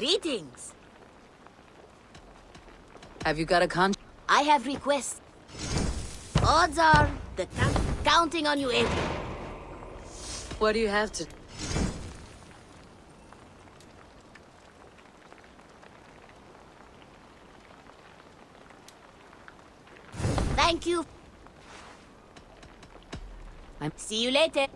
Greetings. Have you got a con? I have requests. Odds are the counting on you, Abe. What do you have to... Thank you. See you later.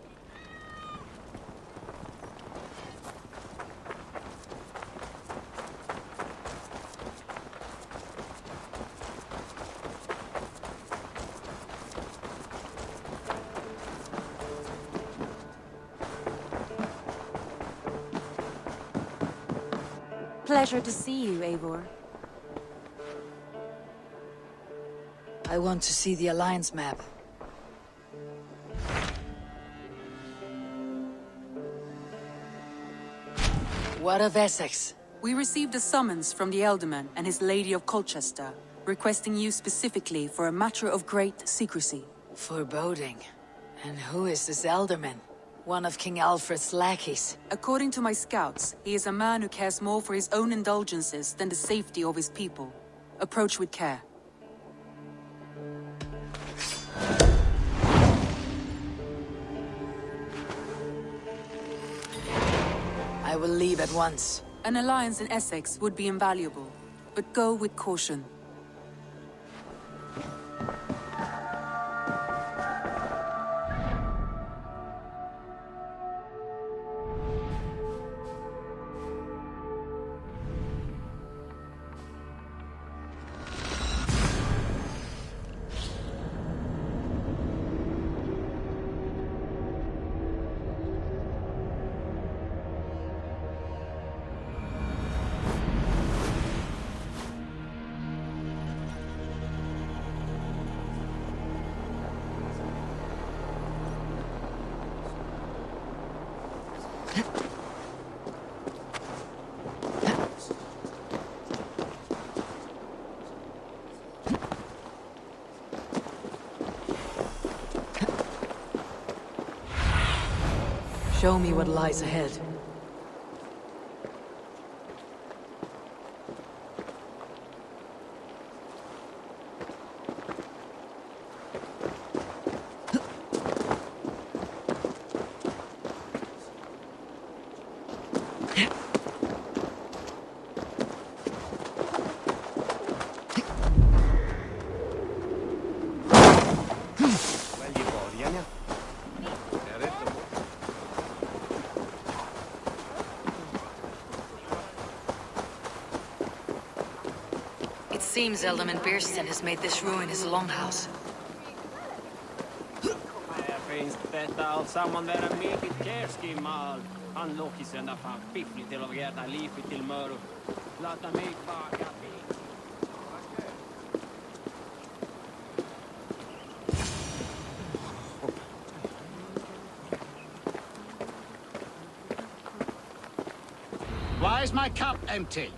Pleasure to see you, Eivor. I want to see the Alliance map. What of Essexe? We received a summons from the Elderman and his Lady of Colchester, requesting you specifically for a matter of great secrecy. Foreboding. And who is this Elderman? One of King Alfred's lackeys. According to my scouts, he is a man who cares more for his own indulgences than the safety of his people. Approach with care. I will leave at once. An alliance in Essex would be invaluable, but go with caution. Show me what lies ahead. It seems Elderman Beerston has made this ruin his longhouse. Finns detta allsamman vara mycket kärskimmal. Han lockar sina fan fiffligt till att gärna livet till mörr. Låta mig baka bil. Why is my cup empty?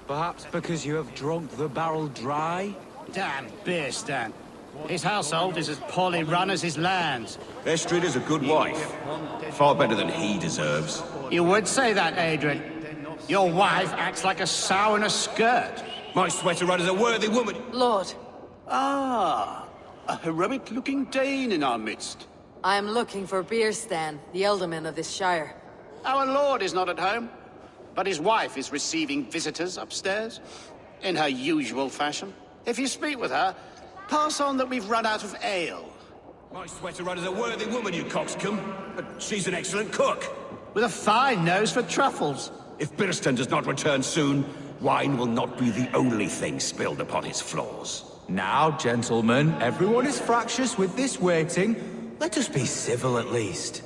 Perhaps because you have drunk the barrel dry? Damn Beerstan. His household is as poorly run as his lands. Estrid is a good wife. Far better than he deserves. You would say that, Adrian. Your wife acts like a sow in a skirt. My sweater run is a worthy woman. Lord, Ah, a heroic-looking Dane in our midst. I am looking for Beerstan, the Elderman of this shire. Our lord is not at home, but his wife is receiving visitors upstairs, in her usual fashion. If you speak with her, pass on that we've run out of ale. My sweater run is a worthy woman, you coxcomb. But she's an excellent cook. With a fine nose for truffles. If Birston does not return soon, wine will not be the only thing spilled upon his floors. Now, gentlemen, everyone is fractious with this waiting. Let us be civil at least.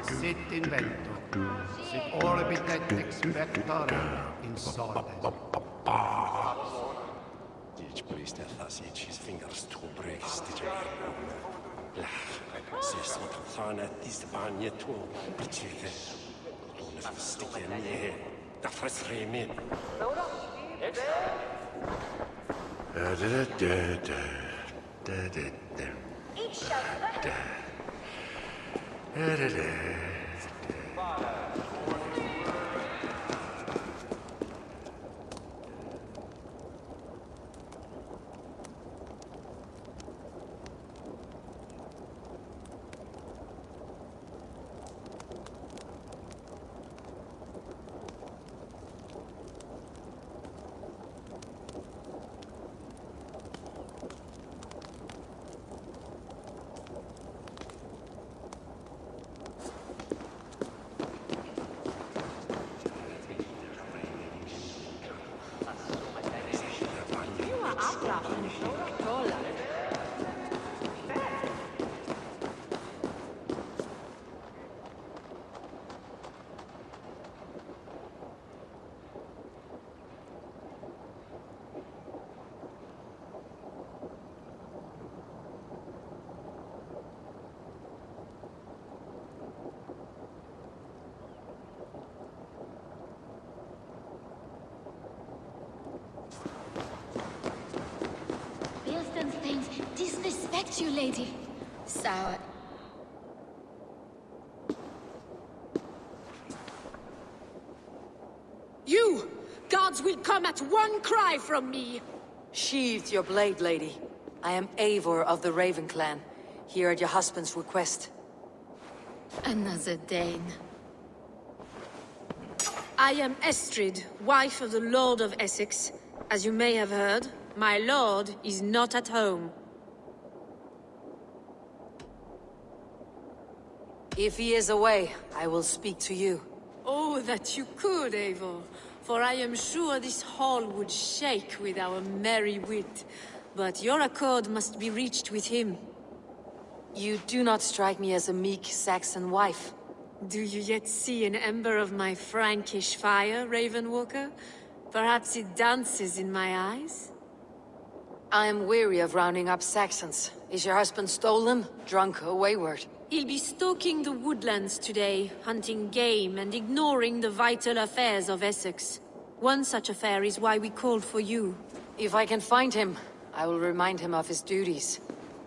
Sit invento, sit orbitet expectare in sorte. Each priest thus each his fingers to break stitch. Sis thana this banya to Stick in here. That's me. Things disrespect you, lady. Sour. You! Guards will come at one cry from me! Sheathe your blade, lady. I am Eivor of the Raven clan, here at your husband's request. Another Dane. I am Estrid, wife of the Lord of Essexe. As you may have heard, my lord is not at home. If he is away, I will speak to you. Oh, that you could, Eivor. For I am sure this hall would shake with our merry wit. But your accord must be reached with him. You do not strike me as a meek Saxon wife. Do you yet see an ember of my Frankish fire, Ravenwalker? Perhaps it dances in my eyes? I am weary of rounding up Saxons. Is your husband stolen, drunk, or wayward? He'll be stalking the woodlands today, hunting game and ignoring the vital affairs of Essex. One such affair is why we called for you. If I can find him, I will remind him of his duties.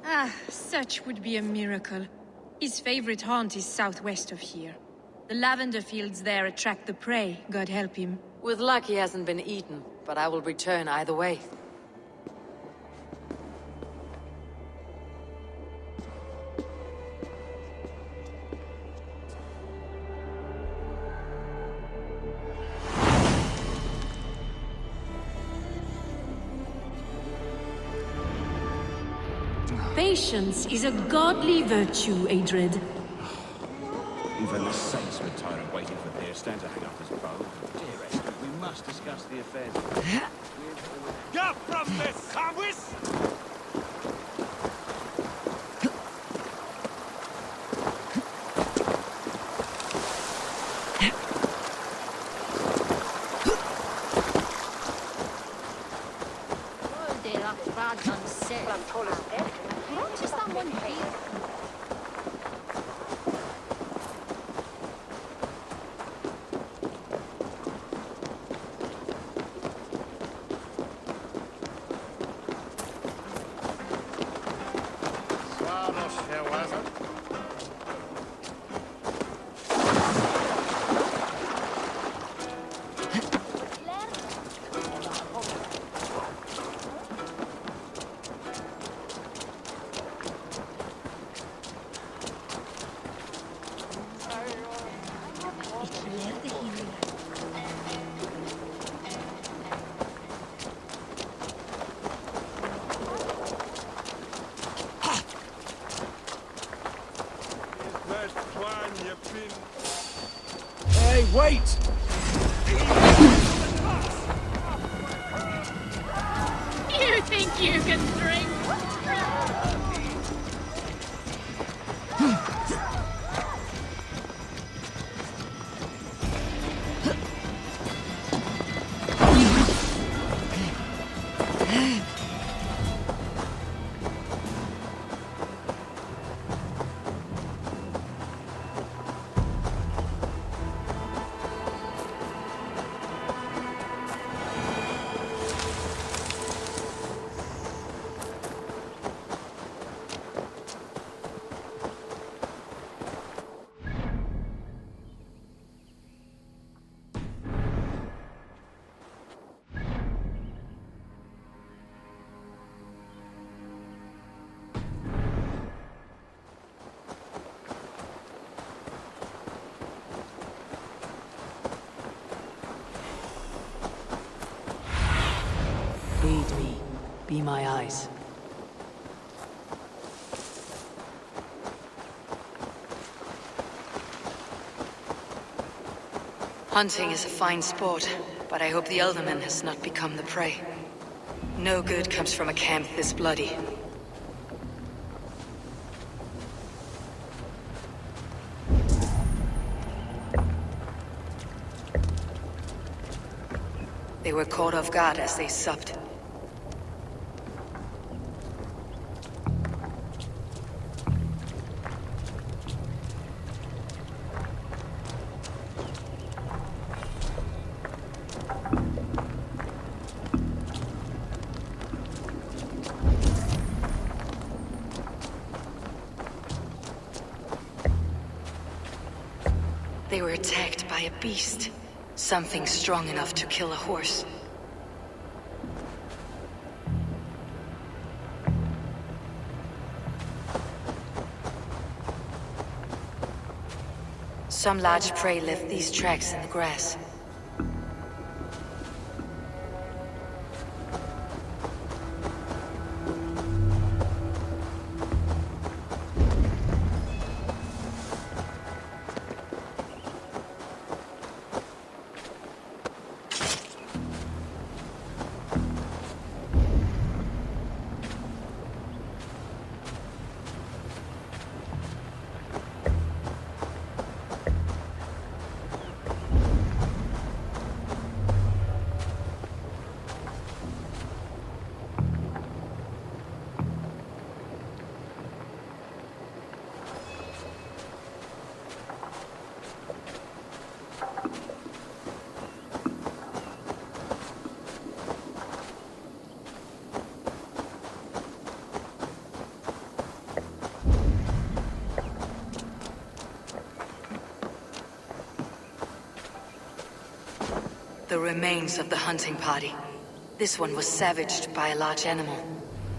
Ah, such would be a miracle. His favorite haunt is southwest of here. The lavender fields there attract the prey, God help him. With luck he hasn't been eaten, but I will return either way. Patience is a godly virtue, Adred. Even the saints would tire of waiting for Piers Stan to hang up his bow. Dear Esther, we must discuss the affairs. Get from this, Sandwich! Hey, wait! You think you can drink? lead me. Be my eyes. Hunting is a fine sport, but I hope the Elderman has not become the prey. No good comes from a camp this bloody. They were caught off guard as they supped. They were attacked by a beast. Something strong enough to kill a horse. Some large prey left these tracks in the grass. The remains of the hunting party. This one was savaged by a large animal.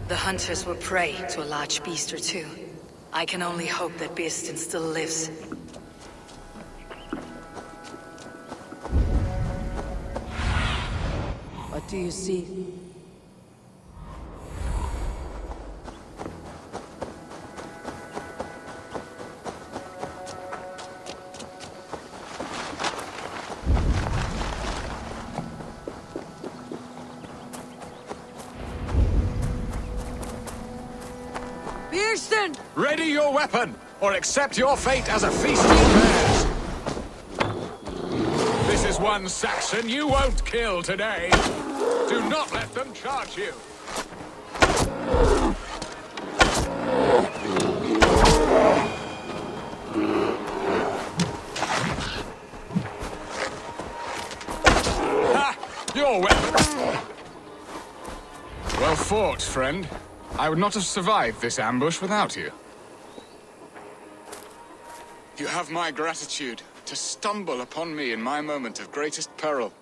The hunters were prey to a large beast or two. I can only hope that Beastin still lives. What do you see? Ready your weapon, or accept your fate as a feasting bears! This is one Saxon you won't kill today. Do not let them charge you. Ha! Your weapon! Well fought, friend. I would not have survived this ambush without you. You have my gratitude to stumble upon me in my moment of greatest peril.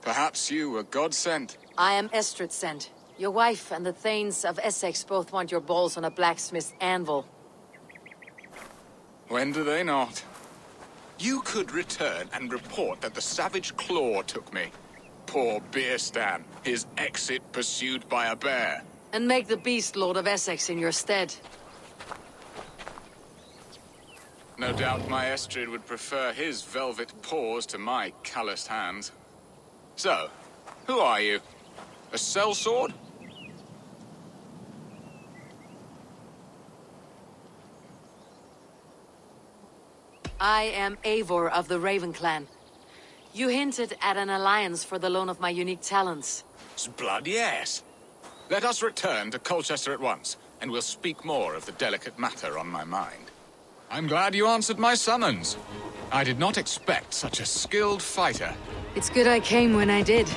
Perhaps you were God-sent. I am Estrid sent. Your wife and the Thanes of Essexe both want your balls on a blacksmith's anvil. When do they not? You could return and report that the savage Claw took me. Poor Beerstan, his exit pursued by a bear. And make the beast Lord of Essex in your stead. No doubt my Estrid would prefer his velvet paws to my calloused hands. So, who are you? A sellsword? I am Eivor of the Raven Clan. You hinted at an alliance for the loan of my unique talents. Blood, yes. Let us return to Colchester at once, and we'll speak more of the delicate matter on my mind. I'm glad you answered my summons. I did not expect such a skilled fighter. It's good I came when I did.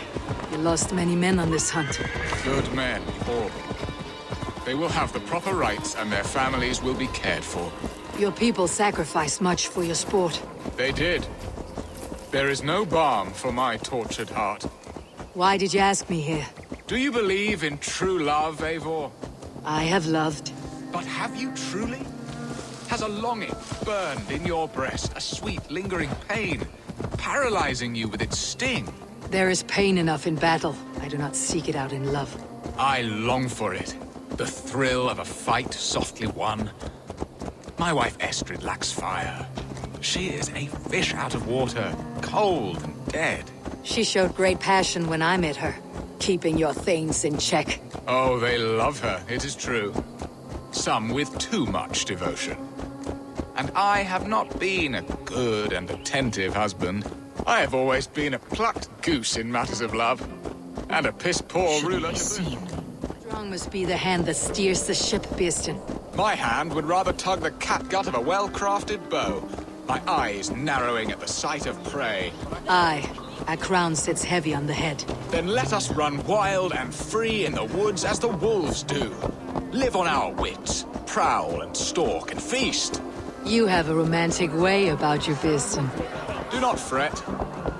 You lost many men on this hunt. Good men, all. They will have the proper rights, and their families will be cared for. Your people sacrificed much for your sport. They did. There is no balm for my tortured heart. Why did you ask me here? Do you believe in true love, Eivor? I have loved. But have you truly? Has a longing burned in your breast, a sweet, lingering pain, paralyzing you with its sting? There is pain enough in battle. I do not seek it out in love. I long for it. The thrill of a fight softly won. My wife Estrid lacks fire. She is a fish out of water, cold and dead. She showed great passion when I met her, keeping your things in check. Oh, they love her, it is true. Some with too much devotion. And I have not been a good and attentive husband. I have always been a plucked goose in matters of love. And a piss-poor ruler to boot. Strong must be the hand that steers the ship, Beeston. My hand would rather tug the catgut of a well-crafted bow. My eyes narrowing at the sight of prey. Aye, a crown sits heavy on the head. Then let us run wild and free in the woods as the wolves do. Live on our wits, prowl and stalk and feast. You have a romantic way about you, Beeston. Do not fret.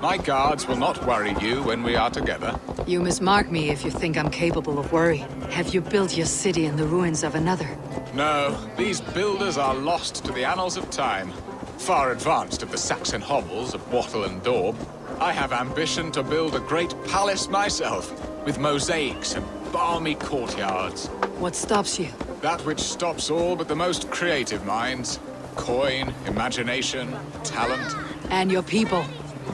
My guards will not worry you when we are together. You must mark me if you think I'm capable of worry. Have you built your city in the ruins of another? No, these builders are lost to the annals of time. Far advanced of the Saxon hovels of Wattle and Daub. I have ambition to build a great palace myself, with mosaics and balmy courtyards. What stops you? That which stops all but the most creative minds. Coin, imagination, talent. And your people?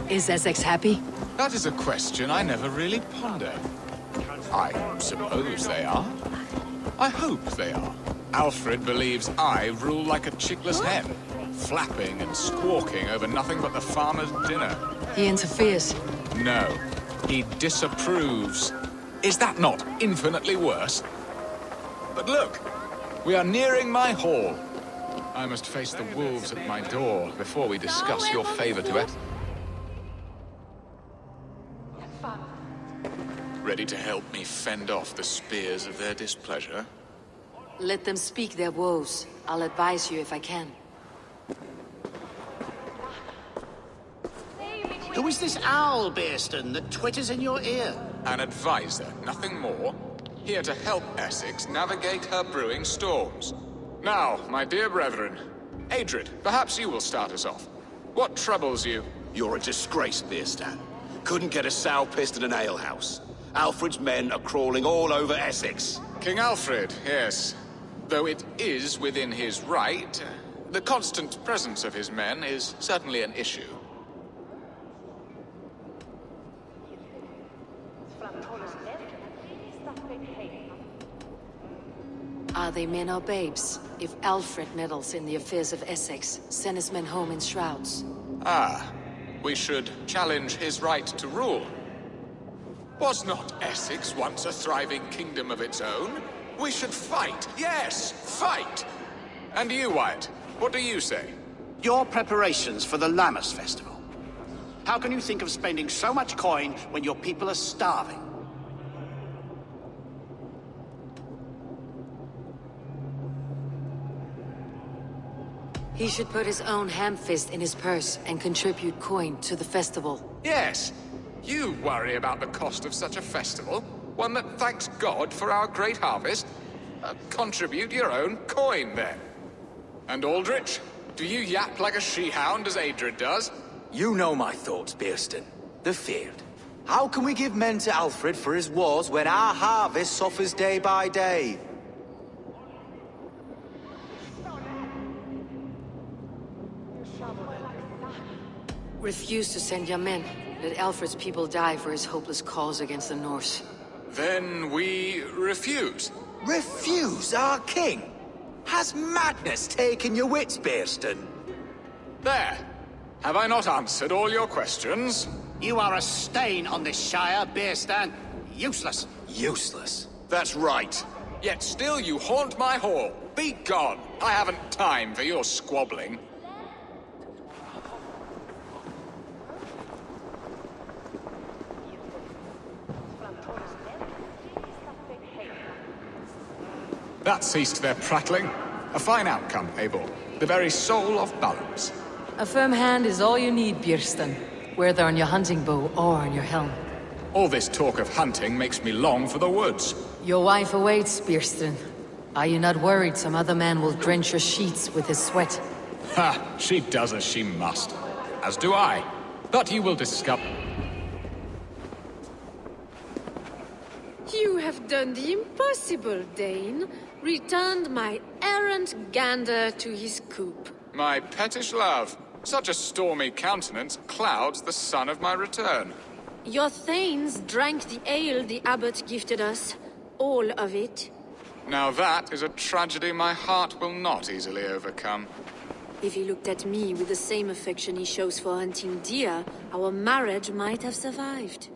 Is Essex happy? That is a question I never really pondered. I suppose they are. I hope they are. Alfred believes I rule like a chickless hen, flapping and squawking over nothing but the farmer's dinner. He interferes. No, he disapproves. Is that not infinitely worse? But look, we are nearing my hall. I must face the wolves at my door before we discuss your favor to it. Ready to help me fend off the spears of their displeasure? Let them speak their woes. I'll advise you if I can. Who is this owl, Beeston, that twitters in your ear? An advisor, nothing more. Here to help Essex navigate her brewing storms. Now, my dear brethren, Adrid, perhaps you will start us off. What troubles you? You're a disgrace, Beerstan. Couldn't get a sow pissed in an alehouse. Alfred's men are crawling all over Essex. King Alfred, yes. Though it is within his right, the constant presence of his men is certainly an issue. Are they men or babes? If Alfred meddles in the affairs of Essex, send his men home in shrouds. Ah, we should challenge his right to rule. Was not Essex once a thriving kingdom of its own? We should fight, yes, fight! And you, Wyatt, what do you say? Your preparations for the Lammas festival. How can you think of spending so much coin when your people are starving? He should put his own ham-fist in his purse and contribute coin to the festival. Yes, you worry about the cost of such a festival, one that thanks God for our great harvest. Contribute your own coin, then. And Aldrich, do you yap like a she-hound as Adrid does? You know my thoughts, Beerston. The feared. How can we give men to Alfred for his wars when our harvest suffers day by day? Refuse to send your men. Let Alfred's people die for his hopeless cause against the Norse. Then we refuse. Refuse our king? Has madness taken your wits, Beerston? There. Have I not answered all your questions? You are a stain on this shire, Beerstan. Useless. Useless. That's right. Yet still you haunt my hall. Be gone. I haven't time for your squabbling. That ceased their prattling. A fine outcome, Abel. The very soul of balance. A firm hand is all you need, Björsten. Whether on your hunting bow or on your helm. All this talk of hunting makes me long for the woods. Your wife awaits, Björsten. Are you not worried some other man will drench your sheets with his sweat? Ha! She does as she must. As do I. But you will discover... You have done the impossible, Dane. Returned my errant gander to his coop. My pettish love. Such a stormy countenance clouds the sun of my return. Your thanes drank the ale the abbot gifted us. All of it. Now that is a tragedy my heart will not easily overcome. If he looked at me with the same affection he shows for hunting deer, our marriage might have survived.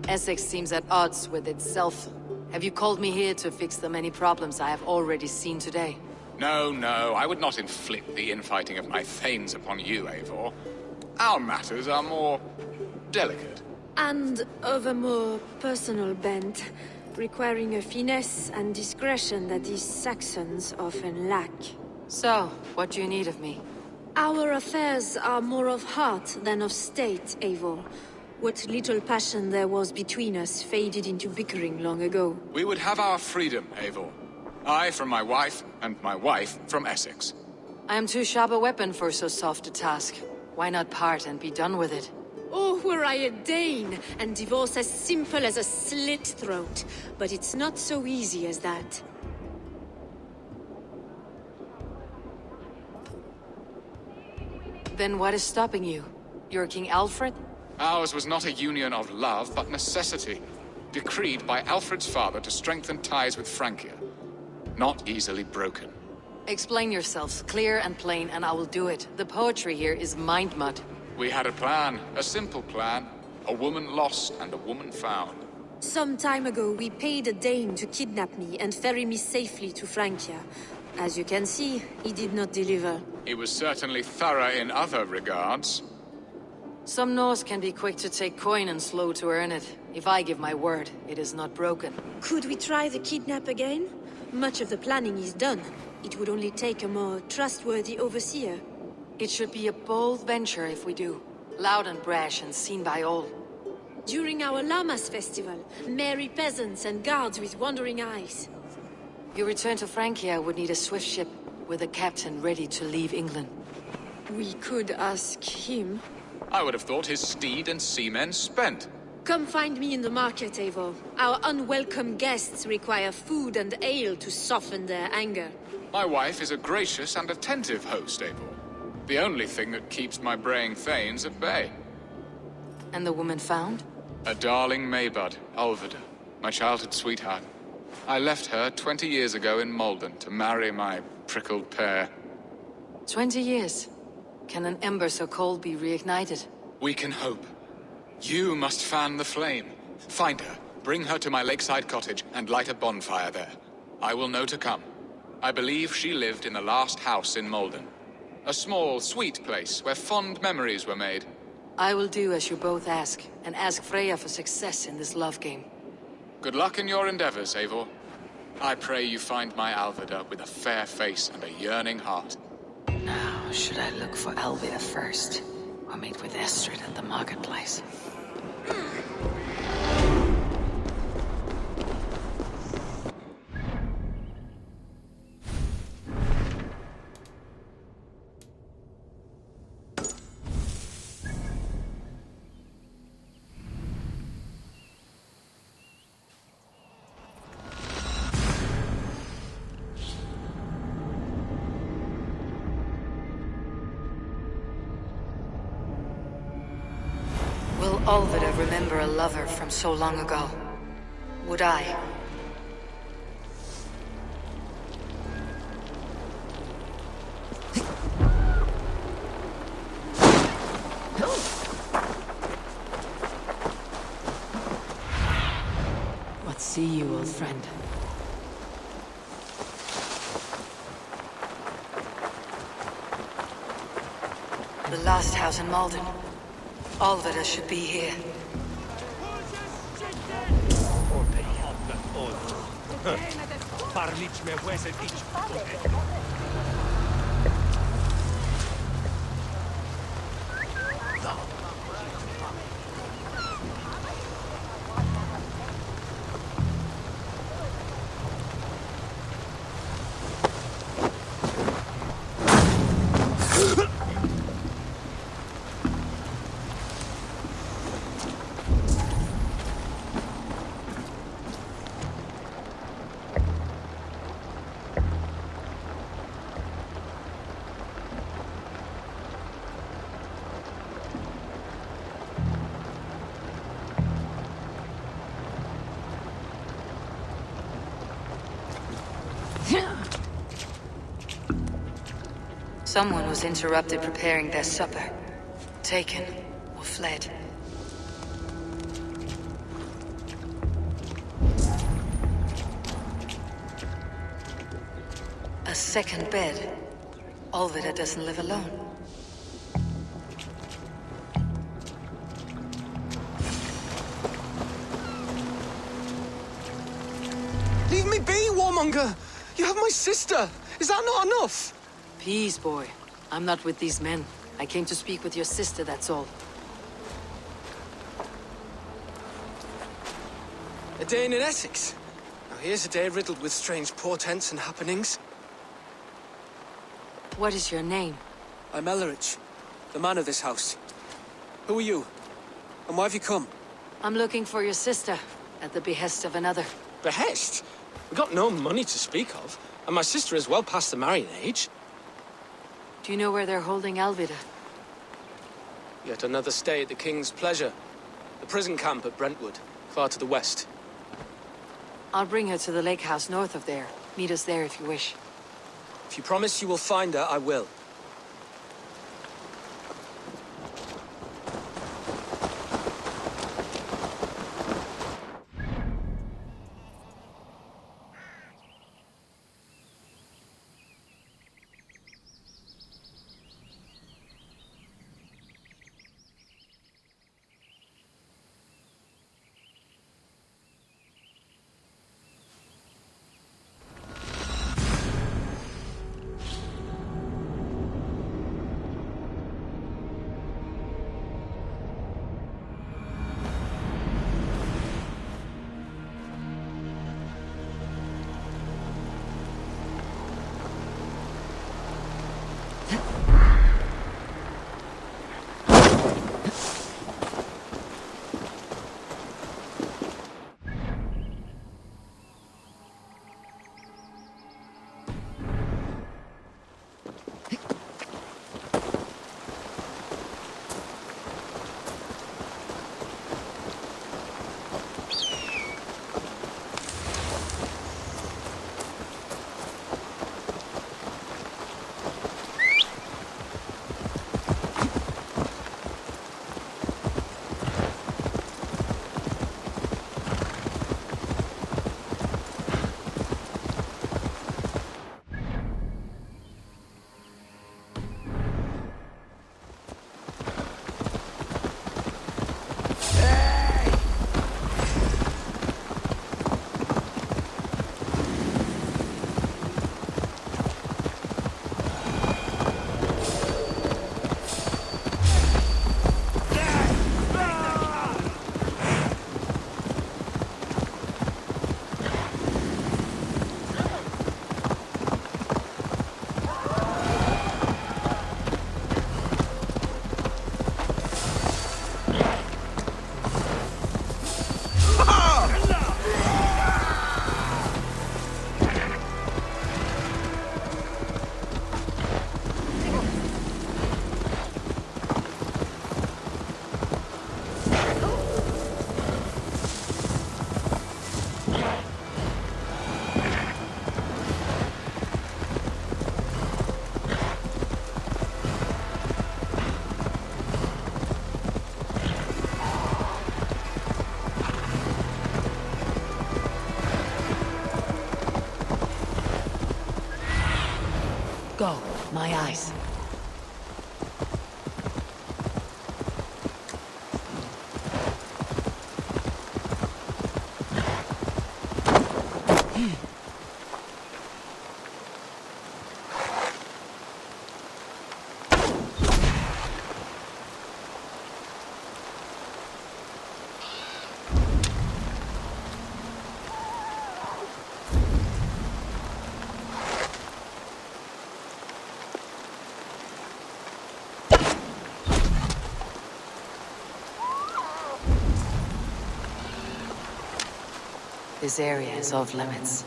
Essex seems at odds with itself. Have you called me here to fix the many problems I have already seen today? No, no, I would not inflict the infighting of my thanes upon you, Eivor. Our matters are more delicate. And of a more personal bent, requiring a finesse and discretion that these Saxons often lack. So, what do you need of me? Our affairs are more of heart than of state, Eivor. What little passion there was between us faded into bickering long ago. We would have our freedom, Eivor. I from my wife, and my wife from Essex. I am too sharp a weapon for so soft a task. Why not part and be done with it? Oh, were I a Dane, and divorce as simple as a slit throat. But it's not so easy as that. Then what is stopping you? You're King Alfred? Ours was not a union of love, but necessity. Decreed by Alfred's father to strengthen ties with Francia. Not easily broken. Explain yourselves, clear and plain, and I will do it. The poetry here is mind mud. We had a plan, a simple plan. A woman lost and a woman found. Some time ago, we paid a Dane to kidnap me and ferry me safely to Francia. As you can see, he did not deliver. He was certainly thorough in other regards. Some Norse can be quick to take coin and slow to earn it. If I give my word, it is not broken. Could we try the kidnap again? Much of the planning is done. It would only take a more trustworthy overseer. It should be a bold venture if we do. Loud and brash and seen by all. During our Llamas festival, merry peasants and guards with wandering eyes. Your return to Francia would need a swift ship, with a captain ready to leave England. We could ask him. I would have thought his steed and seamen spent. Come find me in the market, Eivor. Our unwelcome guests require food and ale to soften their anger. My wife is a gracious and attentive host, Eivor. The only thing that keeps my braying thanes at bay. And the woman found? A darling Maybud, Alvida, my childhood sweetheart. I left her 20 years ago in Malden to marry my prickled pear. 20 years? Can an ember so cold be reignited? We can hope. You must fan the flame. Find her, bring her to my lakeside cottage, and light a bonfire there. I will know to come. I believe she lived in the last house in Malden. A small, sweet place where fond memories were made. I will do as you both ask, and ask Freya for success in this love game. Good luck in your endeavors, Eivor. I pray you find my Alvida with a fair face and a yearning heart. Now, should I look for Alvida first, or meet with Estrid at the marketplace? Will Alvida remember a lover from so long ago? Would I? What see you, old friend? The last house in Malden. Alvida should be here. Someone was interrupted preparing their supper. Taken or fled. A second bed. Olvida doesn't live alone. Leave me be, warmonger! You have my sister! Is that not enough? Peace, boy. I'm not with these men. I came to speak with your sister, that's all. A day in Essexe. Now here's a day riddled with strange portents and happenings. What is your name? I'm Ellerich, the man of this house. Who are you? And why have you come? I'm looking for your sister, at the behest of another. Behest? We got no money to speak of, and my sister is well past the marrying age. Do you know where they're holding Alvida? Yet another stay at the King's pleasure. The prison camp at Brentwood, far to the west. I'll bring her to the lake house north of there. Meet us there if you wish. If you promise you will find her, I will. Go, my eyes. This area is off limits.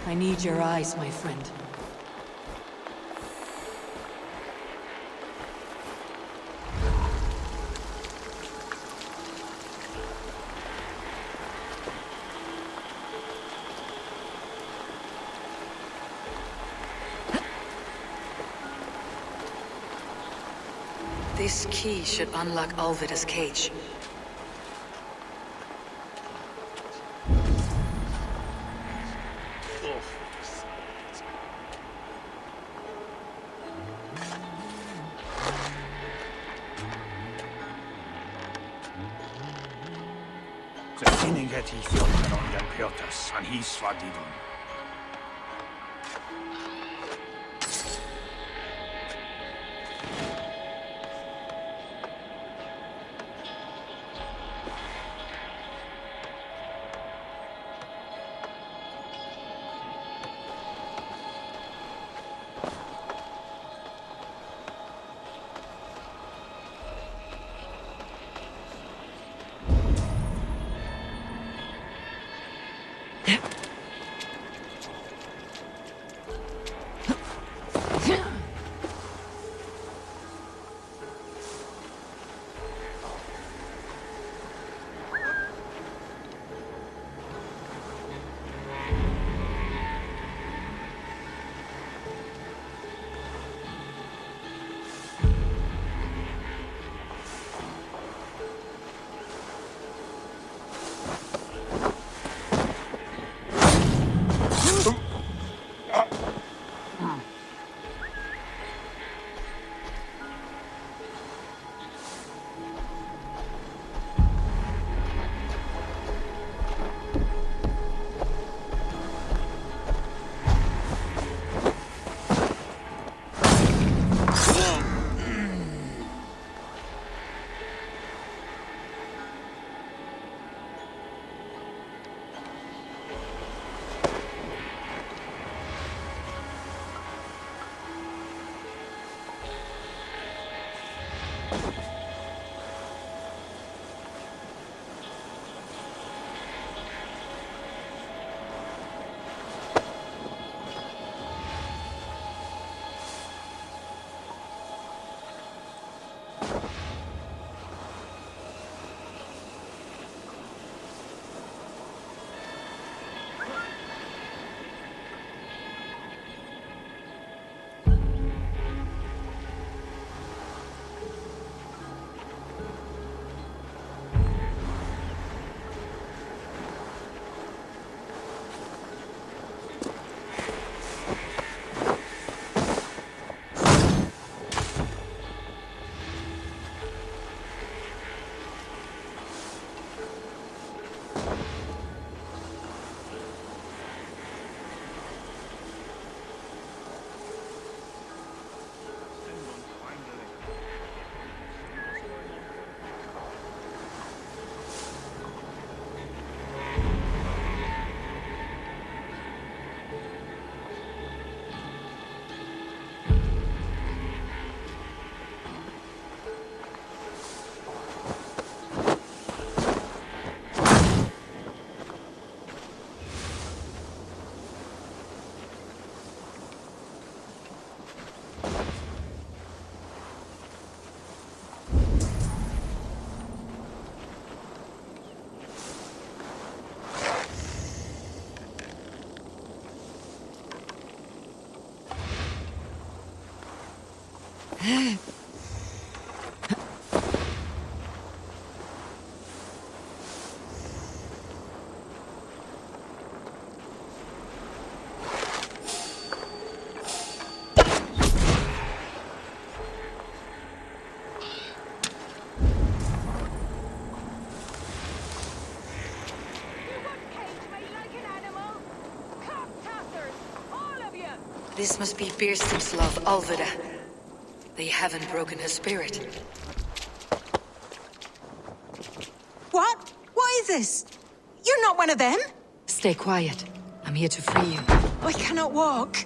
I need your eyes, my friend. This key should unlock Alvida's cage. Se siningeti fjolkan on piotas an hisvadidun. This must be Birston's love, Alvida. They haven't broken her spirit. What? What is this? You're not one of them? Stay quiet. I'm here to free you. I cannot walk.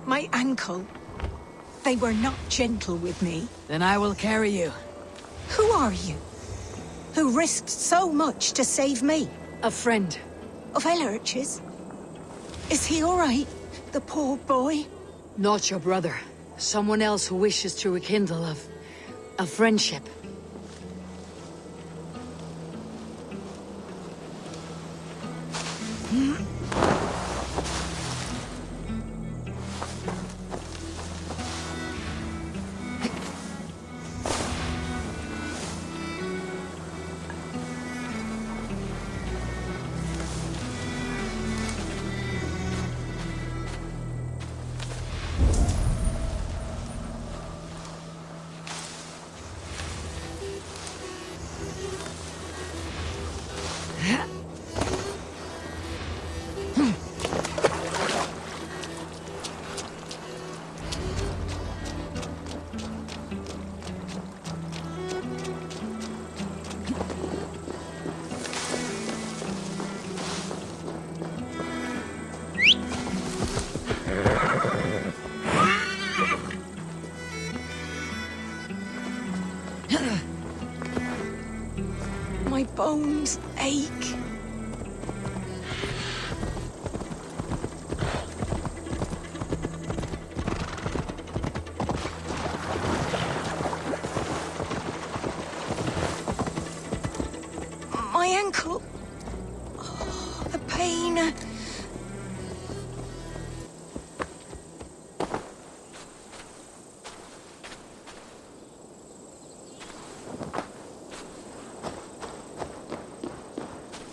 My ankle. They were not gentle with me. Then I will carry you. Who are you? Who risked so much to save me? A friend. Of Ellerch's? Is he all right? The poor boy? Not your brother. Someone else who wishes to rekindle a friendship. My bones ache. My ankle. Oh, the pain.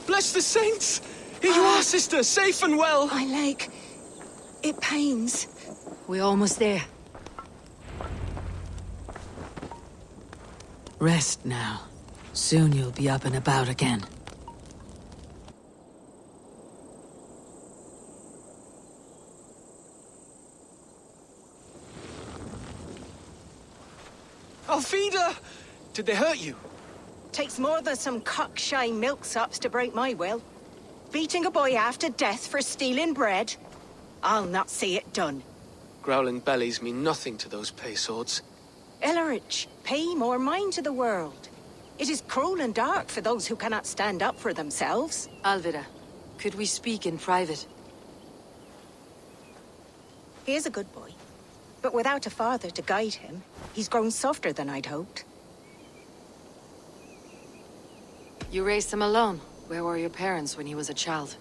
Bless the saints! Here you are, sister, safe and well! My leg. It pains. We're almost there. Rest now. Soon you'll be up and about again. Alfida! Did they hurt you? Takes more than some cockshy milksops to break my will. Beating a boy half to death for stealing bread? I'll not see it done. Growling bellies mean nothing to those pay swords. Ellerich, pay more mind to the world. It is cruel and dark for those who cannot stand up for themselves. Alvida, could we speak in private? He is a good boy, but without a father to guide him, he's grown softer than I'd hoped. You raised him alone. Where were your parents when he was a child?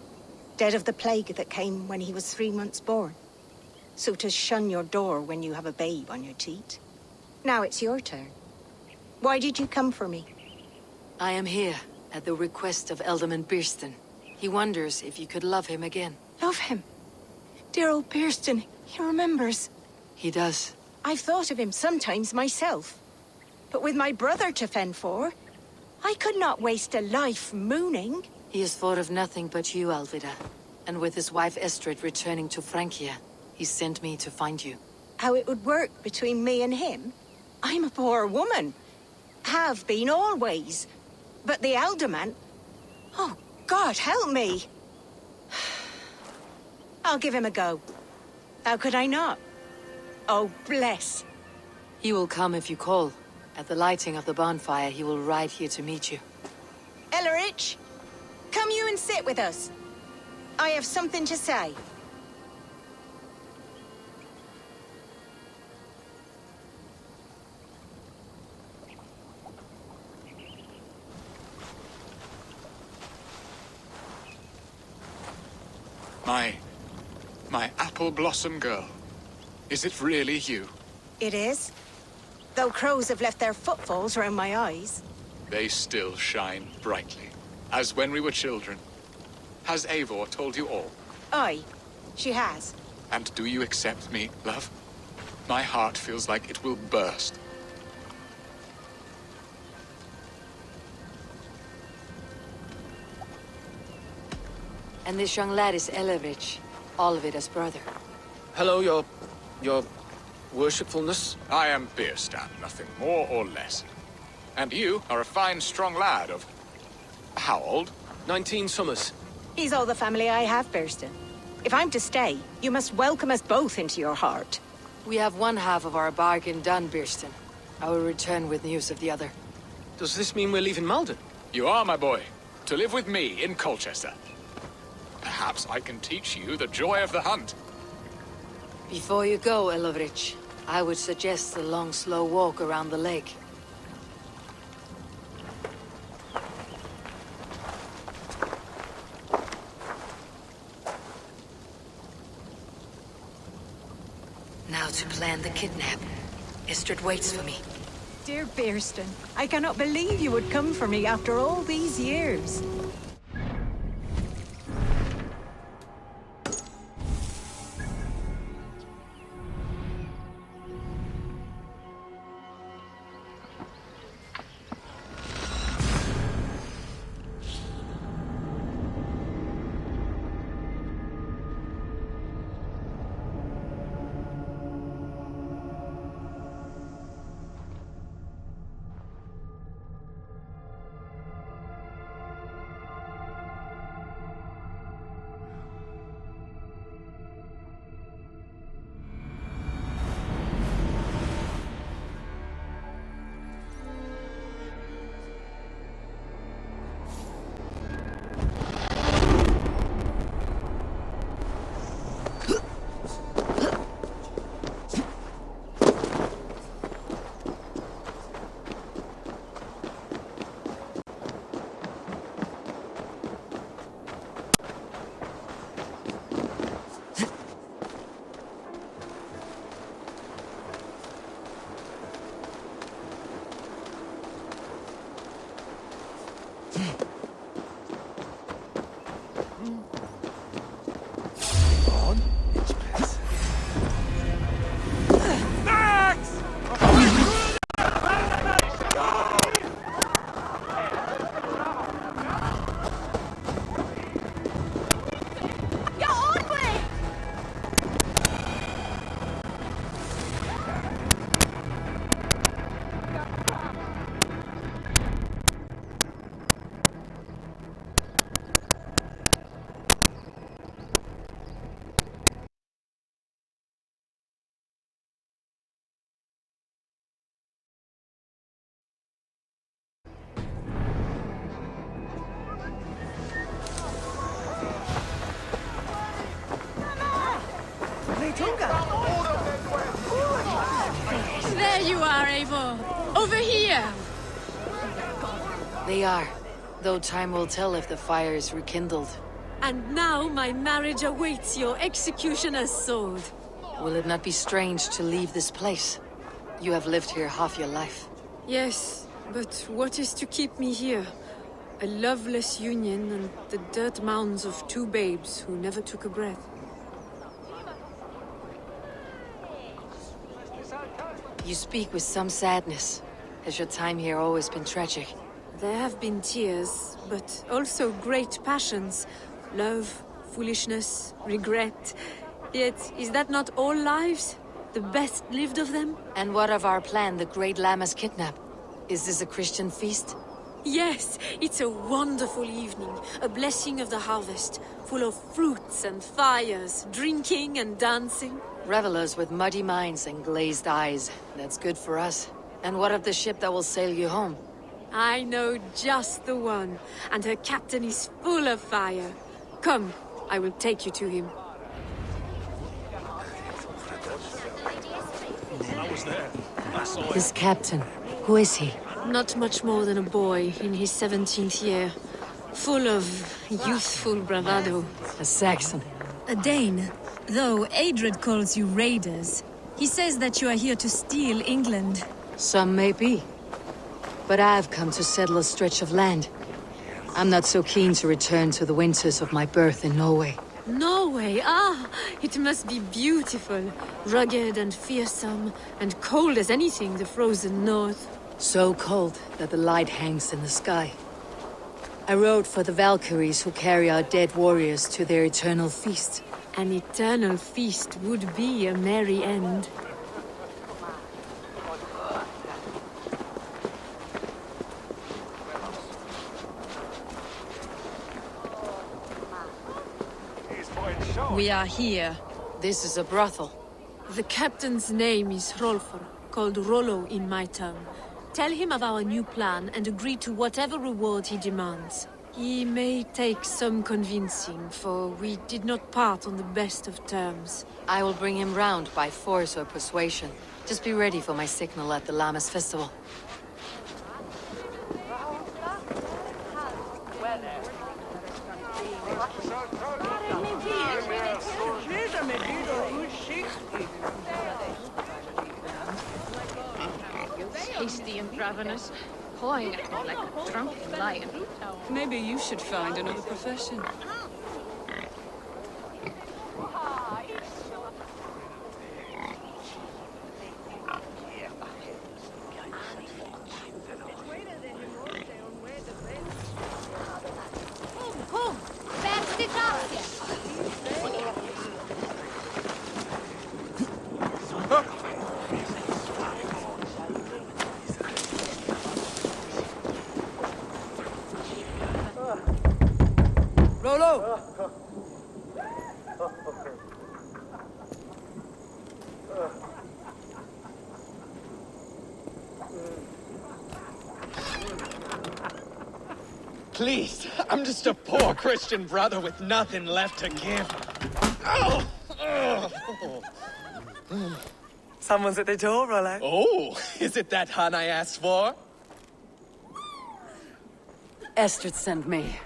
Dead of the plague that came when he was 3 months born. So to shun your door when you have a babe on your teat. Now it's your turn. Why did you come for me? I am here at the request of Alderman Birston. He wonders if you could love him again. Love him? Dear old Birston, he remembers. He does. I've thought of him sometimes myself. But with my brother to fend for, I could not waste a life mooning. He has thought of nothing but you, Alvida. And with his wife Estrid returning to Francia, he sent me to find you. How it would work between me and him? I'm a poor woman. Have been always. But the alderman... Oh, God, help me. I'll give him a go. How could I not? Oh, bless. He will come if you call. At the lighting of the bonfire, he will ride here to meet you. Ellerich, come you and sit with us. I have something to say. My apple blossom girl. Is it really you? It is. Though crows have left their footfalls around my eyes. They still shine brightly, as when we were children. Has Eivor told you all? Aye, she has. And do you accept me, love? My heart feels like it will burst. And this young lad is Ellerich, Alvida's brother. Hello, your worshipfulness? I am Birstan, nothing more or less. And you are a fine, strong lad of... how old? 19 summers. He's all the family I have, Birston. If I'm to stay, you must welcome us both into your heart. We have one half of our bargain done, Birston. I will return with news of the other. Does this mean we're leaving Malden? You are, my boy. To live with me in Colchester. Perhaps I can teach you the joy of the hunt. Before you go, Elovrich, I would suggest a long, slow walk around the lake. Now to plan the kidnap. Istrid waits for me. Dear Birston, I cannot believe you would come for me after all these years. There you are, Eivor. Over here. They are. Though time will tell if the fire is rekindled. And now my marriage awaits your executioner's sword. Will it not be strange to leave this place? You have lived here half your life. Yes, but what is to keep me here? A loveless union and the dirt mounds of two babes who never took a breath. You speak with some sadness. Has your time here always been tragic? There have been tears, but also great passions. Love, foolishness, regret. Yet, is that not all lives? The best lived of them? And what of our plan, the Great Lamma's kidnap? Is this a Christian feast? Yes, it's a wonderful evening. A blessing of the harvest, full of fruits and fires, drinking and dancing. Revelers with muddy minds and glazed eyes. That's good for us. And what of the ship that will sail you home? I know just the one, and her captain is full of fire. Come, I will take you to him. This captain, who is he? Not much more than a boy in his 17th year. Full of youthful bravado. A Saxon. A Dane. Though Adred calls you raiders. He says that you are here to steal England. Some may be. But I've come to settle a stretch of land. I'm not so keen to return to the winters of my birth in Norway. Norway? Ah, it must be beautiful. Rugged and fearsome, and cold as anything the frozen north. So cold that the light hangs in the sky. I rode for the Valkyries who carry our dead warriors to their eternal feast. An eternal feast would be a merry end. we are here? This is a brothel. The captain's name is Hrolfr, called Rollo in my tongue. Tell him of our new plan and agree to whatever reward he demands. He may take some convincing, for we did not part on the best of terms. I will bring him round by force or persuasion. Just be ready for my signal at the Lammas festival. Hasty and ravenous, pawing at me like a drunken lion. Maybe you should find another profession. Kom, bäst i klassen! Rollo! Please, I'm just a poor Christian brother with nothing left to give. Oh! Someone's at the door, Rollo. Oh, is it that hun I asked for? Estrid sent me.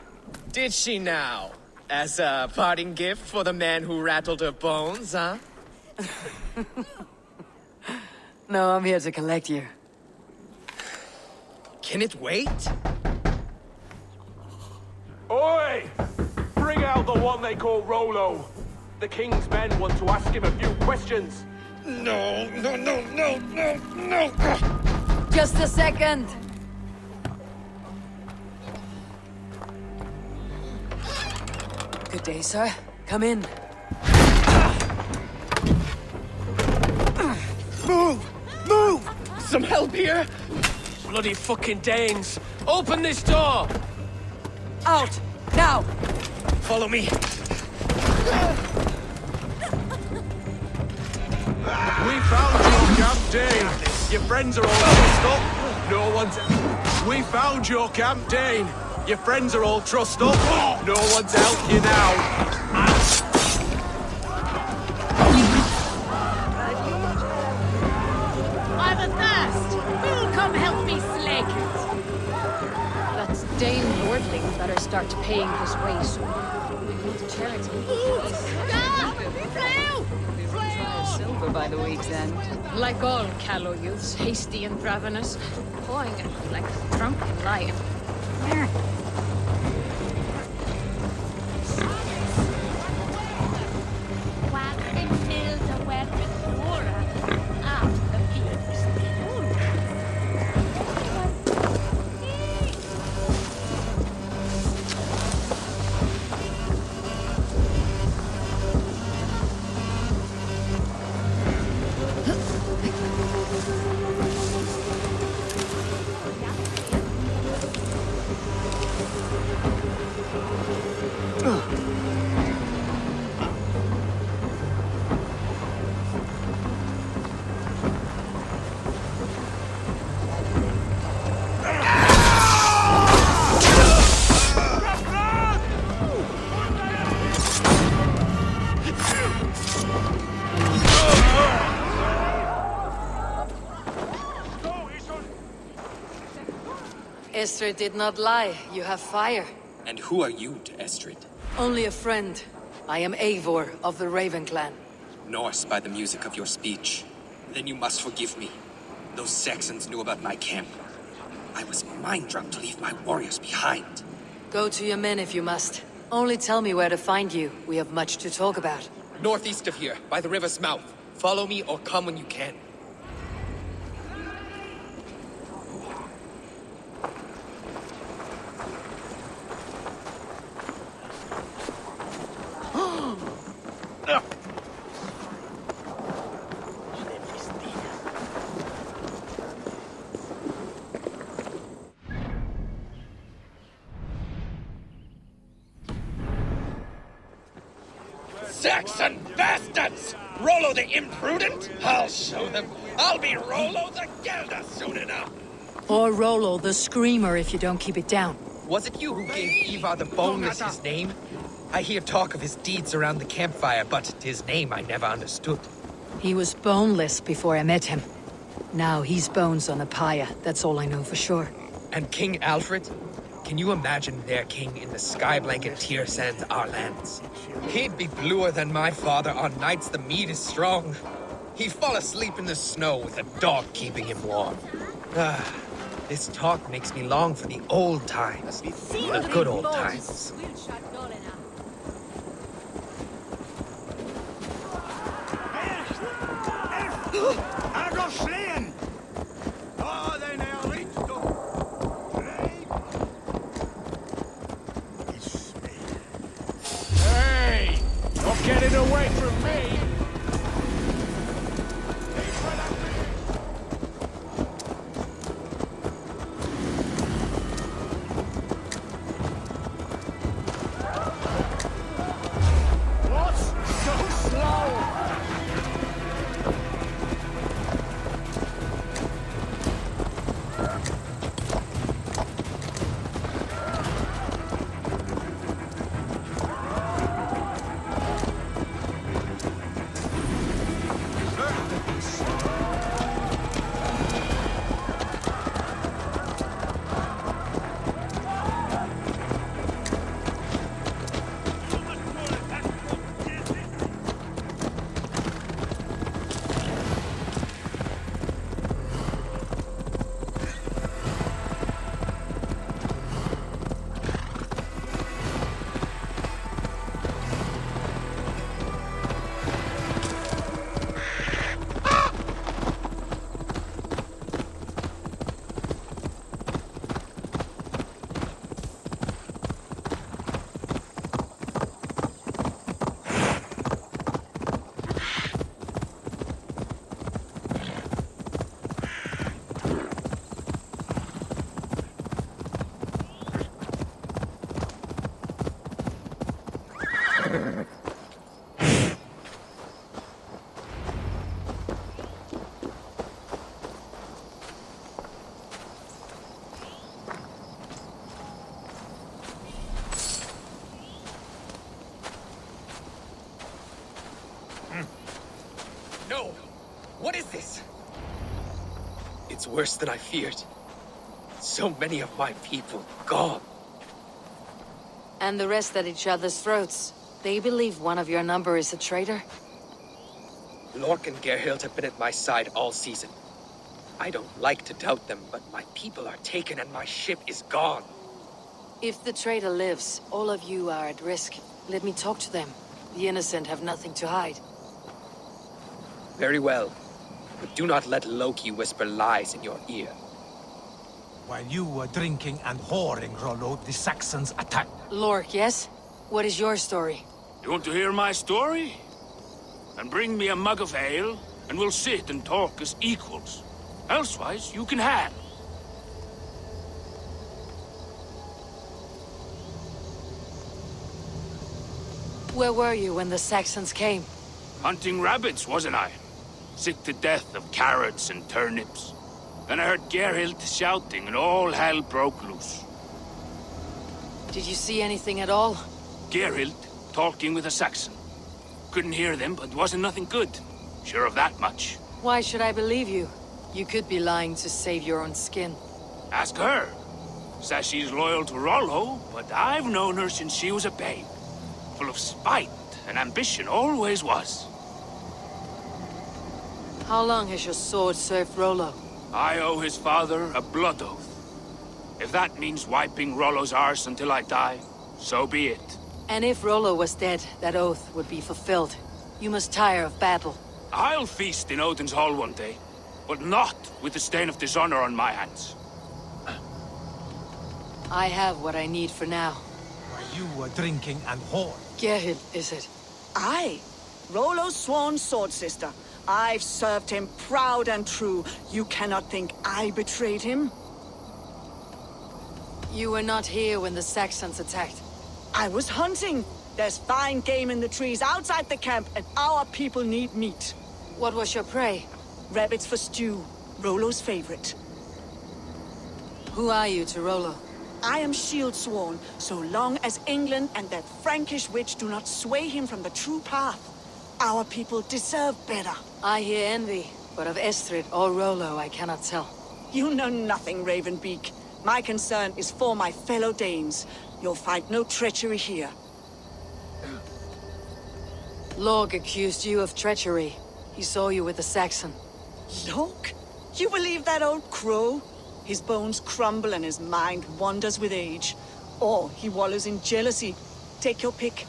Did she now? As a parting gift for the man who rattled her bones, huh? No, I'm here to collect you. Can it wait? Oi! Bring out the one they call Rollo. The king's men want to ask him a few questions. No. Just a second. Good day, sir. Come in. Move! Some help here? Bloody fucking Danes! Open this door! Out! Now! Follow me. We found your Camp Dane. Your friends are all trussed up. No one's... We found your Camp Dane. Your friends are all trussed up. No one's helped you now. I'm athirst! Who'll come help me slake it? That's Dane lordling better start paying his way soon. We need charity. Silver by the week's end. Like all callow youths, hasty and ravenous, pawing at me like a drunken lion. Estrid did not lie. You have fire. And who are you to Estrid? Only a friend. I am Eivor of the Raven clan. Norse by the music of your speech. Then you must forgive me. Those Saxons knew about my camp. I was mind-drunk to leave my warriors behind. Go to your men if you must. Only tell me where to find you. We have much to talk about. Northeast of here, by the river's mouth. Follow me or come when you can. bastards! Rollo the imprudent? I'll show them. I'll be Rollo the Gelder soon enough. Or Rollo the Screamer if you don't keep it down. Was it you who gave Ivar the Boneless his name? I hear talk of his deeds around the campfire, but his name I never understood. He was boneless before I met him. Now he's bones on a pyre, that's all I know for sure. And King Alfred? Can you imagine their king in the sky blanket tear sands our lands? He'd be bluer than my father on nights the mead is strong. He'd fall asleep in the snow with a dog keeping him warm. This talk makes me long for the old times. The good old times. Hey! Not getting away from me! What? So slow! No! What is this? It's worse than I feared. So many of my people gone. And the rest at each other's throats. They believe one of your number is a traitor? Lork and Gerhild have been at my side all season. I don't like to doubt them, but my people are taken and my ship is gone. If the traitor lives, all of you are at risk. Let me talk to them. The innocent have nothing to hide. Very well. But do not let Loki whisper lies in your ear. While you were drinking and whoring, Rollo, the Saxons attacked. Lork, yes? What is your story? You want to hear my story? Then bring me a mug of ale, and we'll sit and talk as equals. Elsewise, you can hang. Where were you when the Saxons came? Hunting rabbits, wasn't I? Sick to death of carrots and turnips. Then I heard Gerhild shouting, and all hell broke loose. Did you see anything at all? Gerhild talking with a Saxon. Couldn't hear them, but wasn't nothing good. Sure of that much. Why should I believe you? You could be lying to save your own skin. Ask her. Says she's loyal to Rollo, but I've known her since she was a babe. Full of spite and ambition, always was. How long has your sword served Rollo? I owe his father a blood oath. If that means wiping Rollo's arse until I die, so be it. And if Rollo was dead, that oath would be fulfilled. You must tire of battle. I'll feast in Odin's hall one day, but not with the stain of dishonor on my hands. I have what I need for now. While you were drinking and whoring. Gerhild, is it? Aye. Rollo's sworn sword sister. I've served him proud and true. You cannot think I betrayed him? You were not here when the Saxons attacked. I was hunting. There's fine game in the trees outside the camp, and our people need meat. What was your prey? Rabbits for stew, Rollo's favorite. Who are you to Rollo? I am shield sworn, so long as England and that Frankish witch do not sway him from the true path. Our people deserve better. I hear envy, but of Estrid or Rollo I cannot tell. You know nothing, Ravenbeak. My concern is for my fellow Danes. You'll find no treachery here. Lorg accused you of treachery. He saw you with the Saxon. Lorg? You believe that old crow? His bones crumble and his mind wanders with age. Or he wallows in jealousy. Take your pick.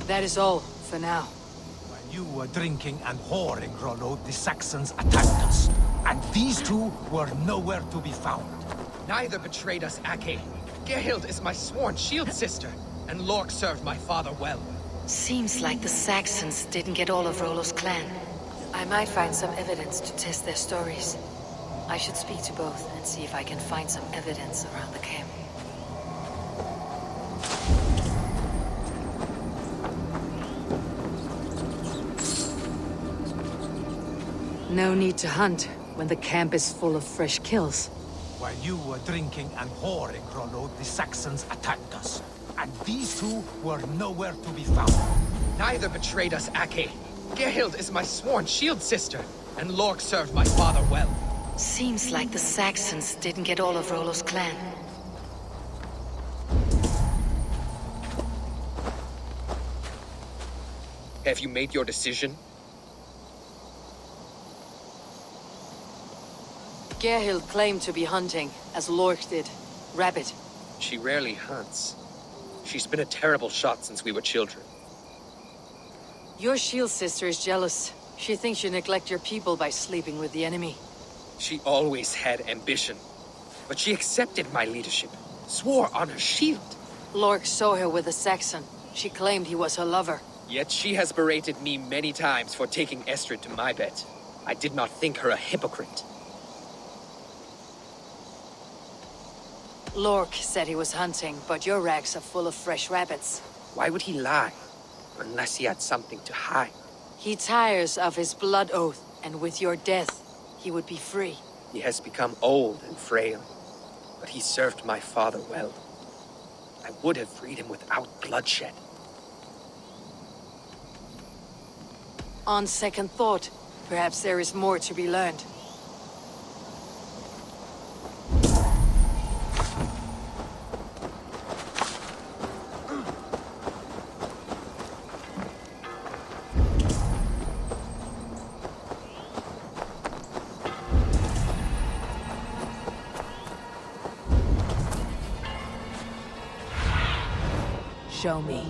That is all, for now. While you were drinking and whoring, Rollo, the Saxons attacked us. And these two were nowhere to be found. Neither betrayed us, Ake. Gerhild is my sworn shield sister, and Lork served my father well. Seems like the Saxons didn't get all of Rollo's clan. I might find some evidence to test their stories. I should speak to both and see if I can find some evidence around the camp. No need to hunt when the camp is full of fresh kills. While you were drinking and whoring, Rollo, the Saxons attacked us. And these two were nowhere to be found. Neither betrayed us, Ake. Gerhild is my sworn shield sister, and Lork served my father well. Seems like the Saxons didn't get all of Rollo's clan. Have you made your decision? Gerhild claimed to be hunting, as Lork did. Rabbit. She rarely hunts. She's been a terrible shot since we were children. Your shield sister is jealous. She thinks you neglect your people by sleeping with the enemy. She always had ambition. But she accepted my leadership, swore on her shield. Lork saw her with a Saxon. She claimed he was her lover. Yet she has berated me many times for taking Estrid to my bed. I did not think her a hypocrite. Lork said he was hunting, but your racks are full of fresh rabbits. Why would he lie? Unless he had something to hide. He tires of his blood oath, and with your death, he would be free. He has become old and frail, but he served my father well. I would have freed him without bloodshed. On second thought, perhaps there is more to be learned. Show me.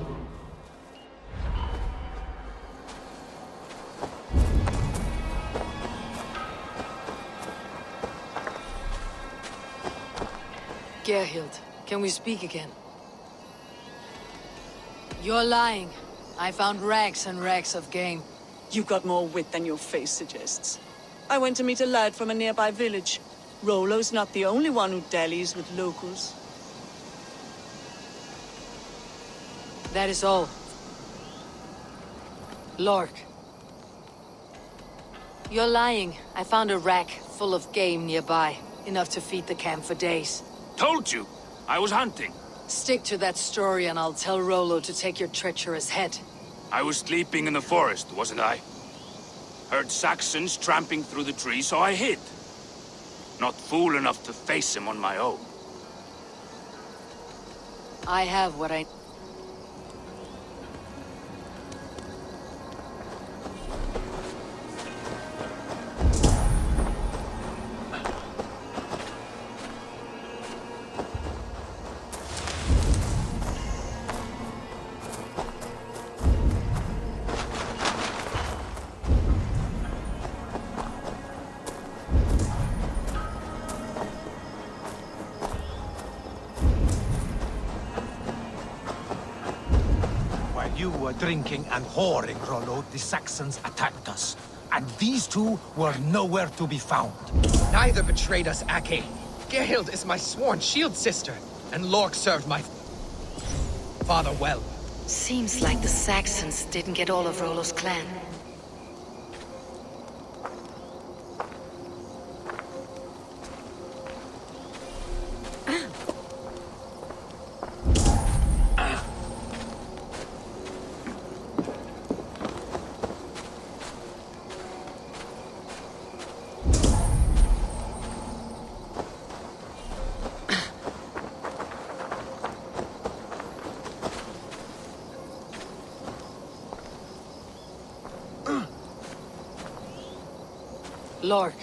Gerhild, can we speak again? You're lying. I found rags and rags of game. You've got more wit than your face suggests. I went to meet a lad from a nearby village. Rollo's not the only one who dallies with locals. That is all. Lork. You're lying. I found a rack full of game nearby. Enough to feed the camp for days. Told you! I was hunting. Stick to that story and I'll tell Rollo to take your treacherous head. I was sleeping in the forest, wasn't I? Heard Saxons tramping through the trees, so I hid. Not fool enough to face him on my own. I have what I... You were drinking and whoring, Rollo, the Saxons attacked us. And these two were nowhere to be found. Neither betrayed us, Ake. Gerhild is my sworn shield sister, and Lork served my... father well. Seems like the Saxons didn't get all of Rollo's clan. Lork.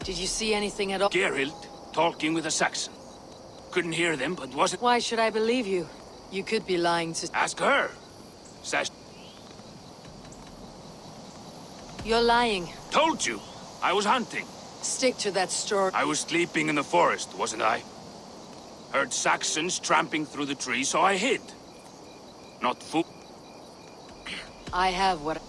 Did you see anything at all? Geralt talking with a Saxon. Couldn't hear them, but was it? Why should I believe you? You could be lying to... Ask her. Says... You're lying. Told you. I was hunting. Stick to that story. I was sleeping in the forest, wasn't I? Heard Saxons tramping through the trees, so I hid. Not fool. I have what...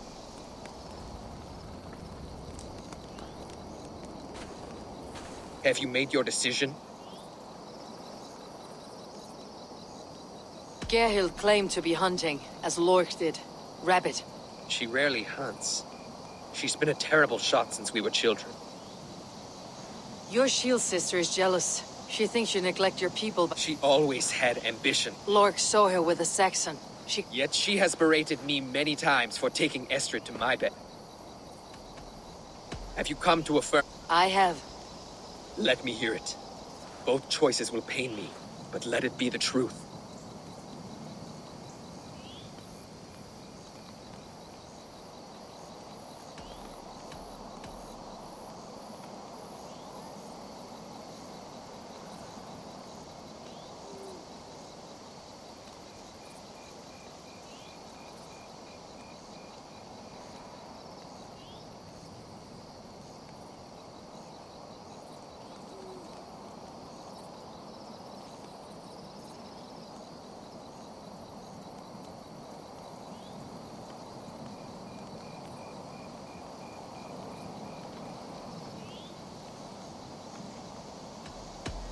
Have you made your decision? Gerhild claimed to be hunting, as Lork did. Rabbit. She rarely hunts. She's been a terrible shot since we were children. Your shield sister is jealous. She thinks you neglect your people, but... She always had ambition. Lork saw her with a Saxon. Yet she has berated me many times for taking Estrid to my bed. Have you come to affirm? I have. Let me hear it. Both choices will pain me, but let it be the truth.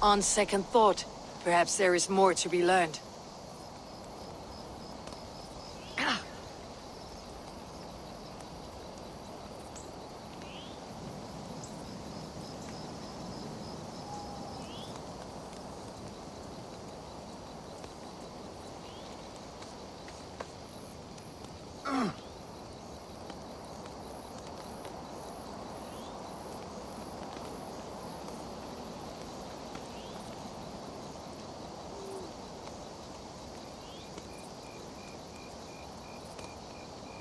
On second thought, perhaps there is more to be learned.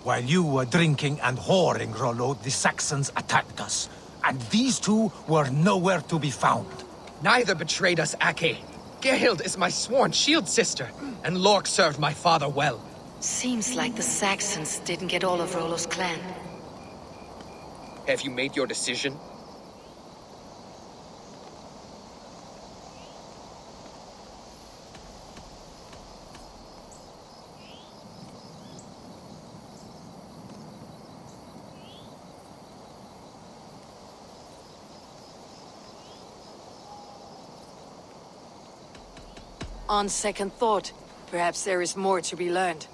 While you were drinking and whoring, Rollo, the Saxons attacked us. And these two were nowhere to be found. Neither betrayed us, Ake. Gerhild is my sworn shield sister, and Lork served my father well. Seems like the Saxons didn't get all of Rollo's clan. Have you made your decision? On second thought, perhaps there is more to be learned.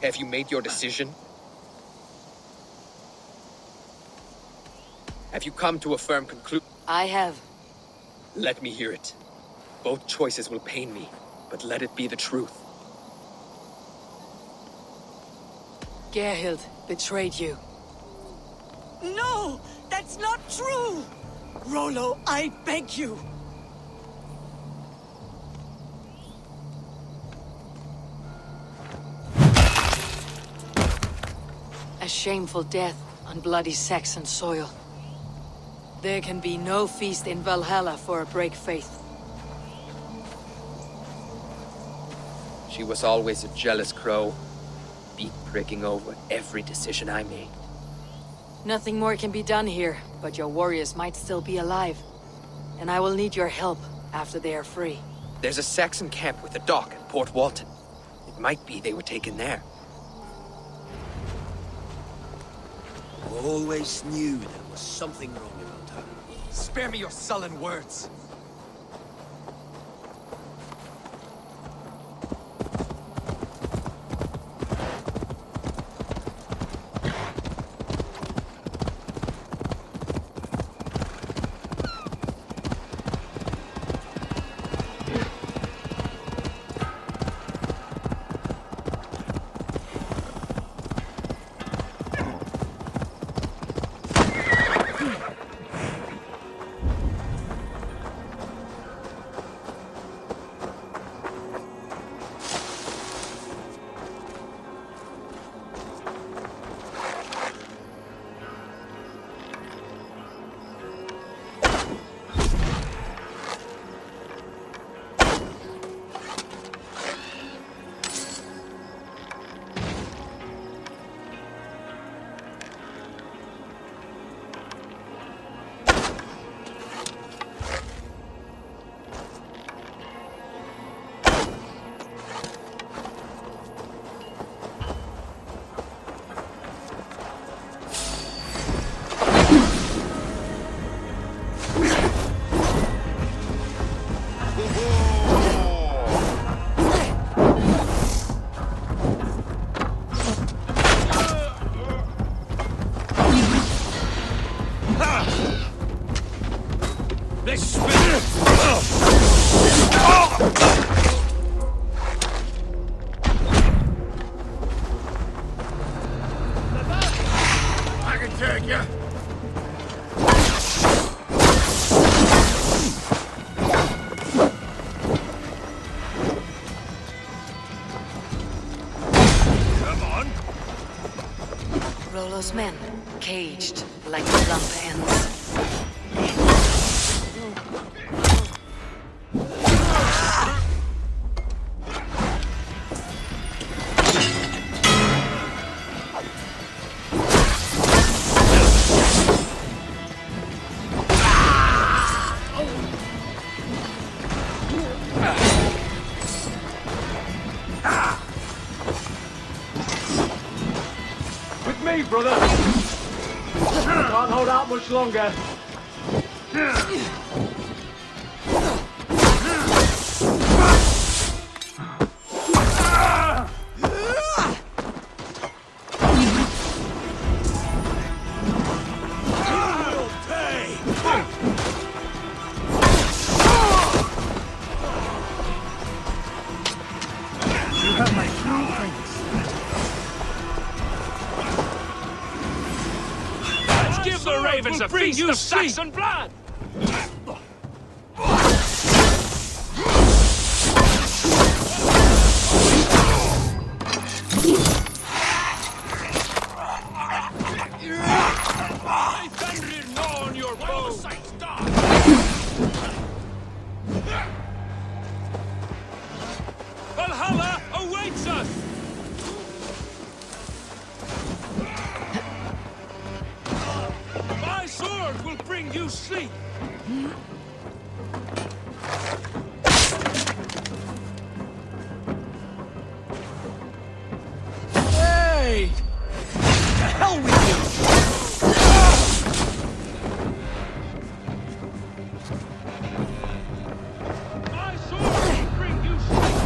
Have you made your decision? Have you come to a firm conclusion? I have. Let me hear it. Both choices will pain me, but let it be the truth. Gerhild betrayed you. No! That's not true! Rollo, I beg you! A shameful death on bloody Saxon soil. There can be no feast in Valhalla for a break faith. She was always a jealous crow, beak pricking over every decision I made. Nothing more can be done here, but your warriors might still be alive. And I will need your help after they are free. There's a Saxon camp with a dock at Port Walton. It might be they were taken there. I always knew there was something wrong about her. Spare me your sullen words. I can take you. Rollo's men, caged like lump ends. With me, brother. Can't hold out much longer. Give the ravens a feast of Saxon blood! Valhalla awaits us! My sword will bring you sleep! Hey! The hell with you! My sword will bring you sleep!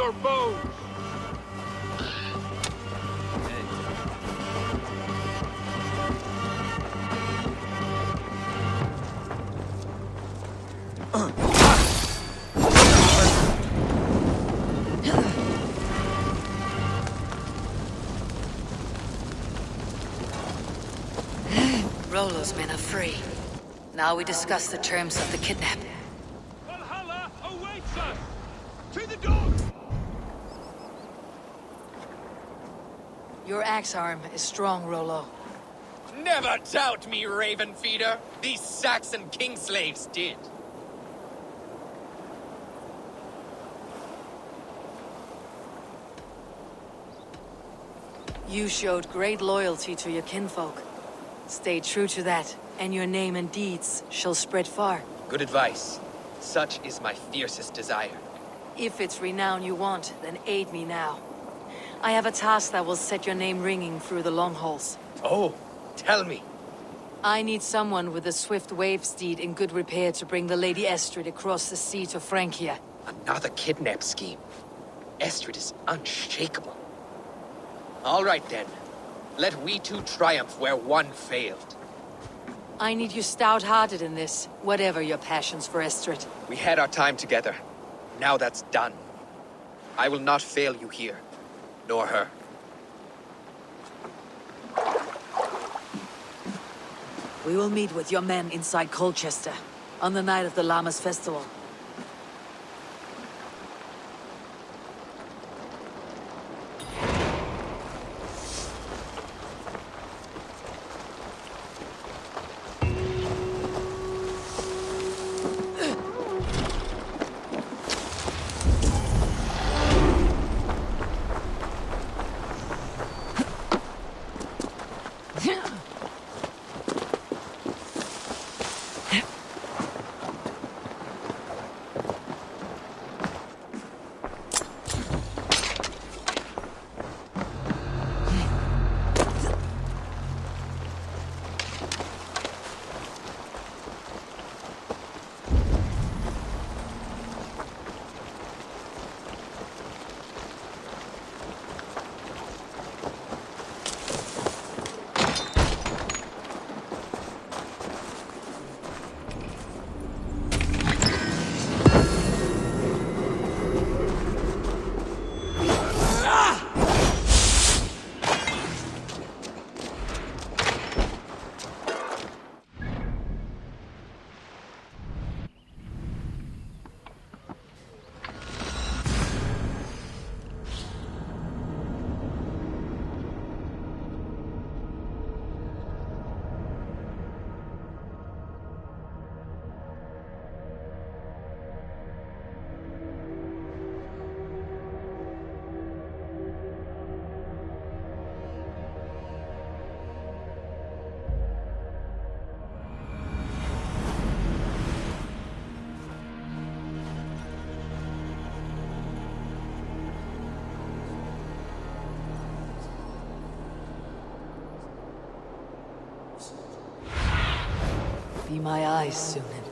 your bows! Rollo's men are free. Now we discuss the terms of the kidnap. Valhalla awaits us! To the door! Your axe arm is strong, Rollo. Never doubt me, Raven Feeder. These Saxon kingslaves did. You showed great loyalty to your kinfolk. Stay true to that, and your name and deeds shall spread far. Good advice. Such is my fiercest desire. If it's renown you want, then aid me now. I have a task that will set your name ringing through the long halls. Oh, tell me. I need someone with a swift wave steed in good repair to bring the Lady Estrid across the sea to Francia. Another kidnap scheme. Estrid is unshakable. All right then. Let we two triumph where one failed. I need you stout-hearted in this, whatever your passions for Estrid. We had our time together. Now that's done. I will not fail you here, nor her. We will meet with your men inside Colchester, on the night of the Llamas Festival. Be my eyes, Sunan.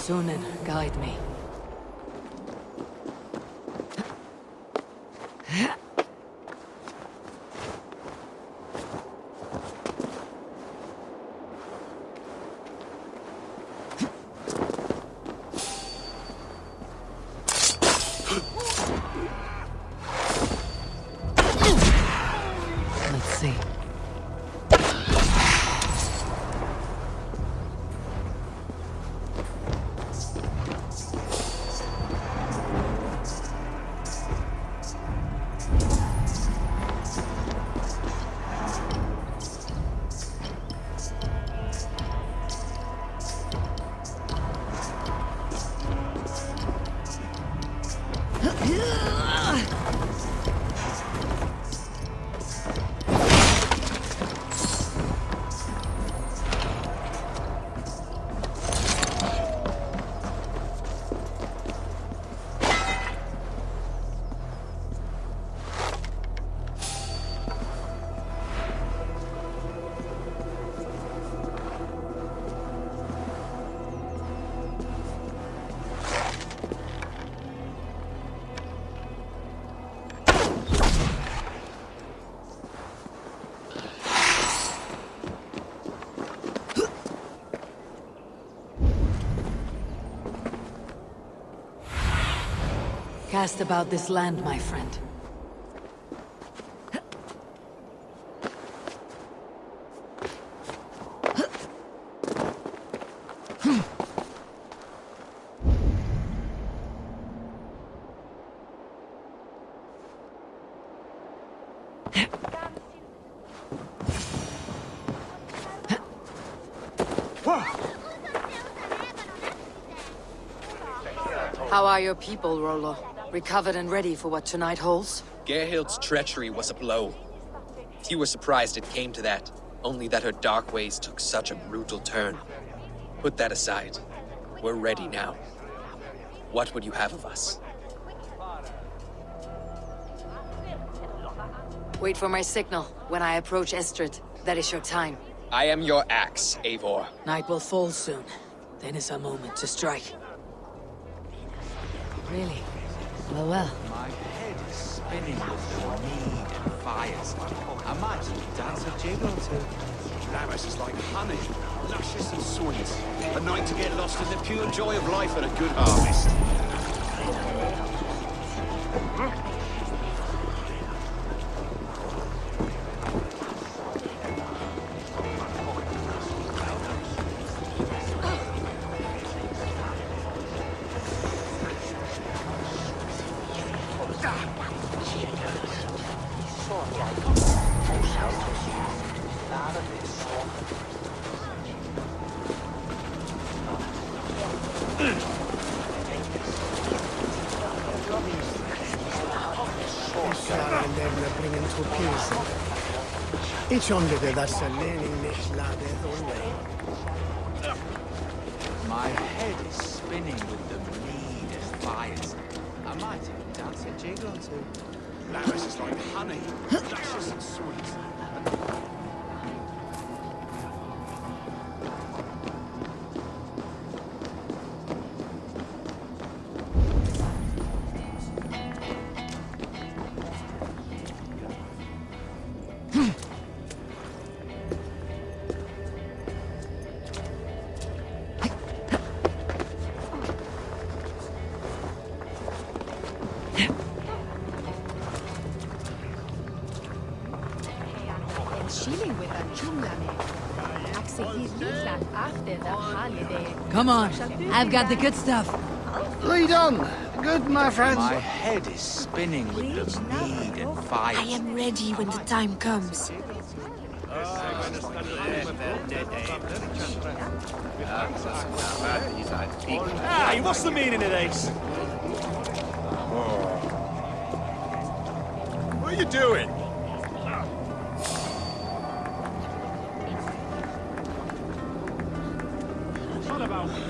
Sunan, guide me. Let's see. asked about this land, my friend. How are your people, Rollo? Recovered and ready for what tonight holds? Gerhild's treachery was a blow. Few were surprised it came to that, only that her dark ways took such a brutal turn. Put that aside. We're ready now. What would you have of us? Wait for my signal. When I approach Estrid, that is your time. I am your axe, Eivor. Night will fall soon. Then is our moment to strike. Really? Well. My head is spinning with the need and fires. I might dance a jig or two. Laris is like honey, luscious and sweet. A night to get lost in the pure joy of life and a good harvest. Ich onderde das Lenin nicht lade away. My head is spinning with the need and fires. I might even dance a jig or two. Laris is like honey, luscious and sweet. Come on, I've got the good stuff. Lead on. Good, my friends. My head is spinning with the need and fires. I am ready when the time comes. Hey, what's the meaning of this? What are you doing? What about me?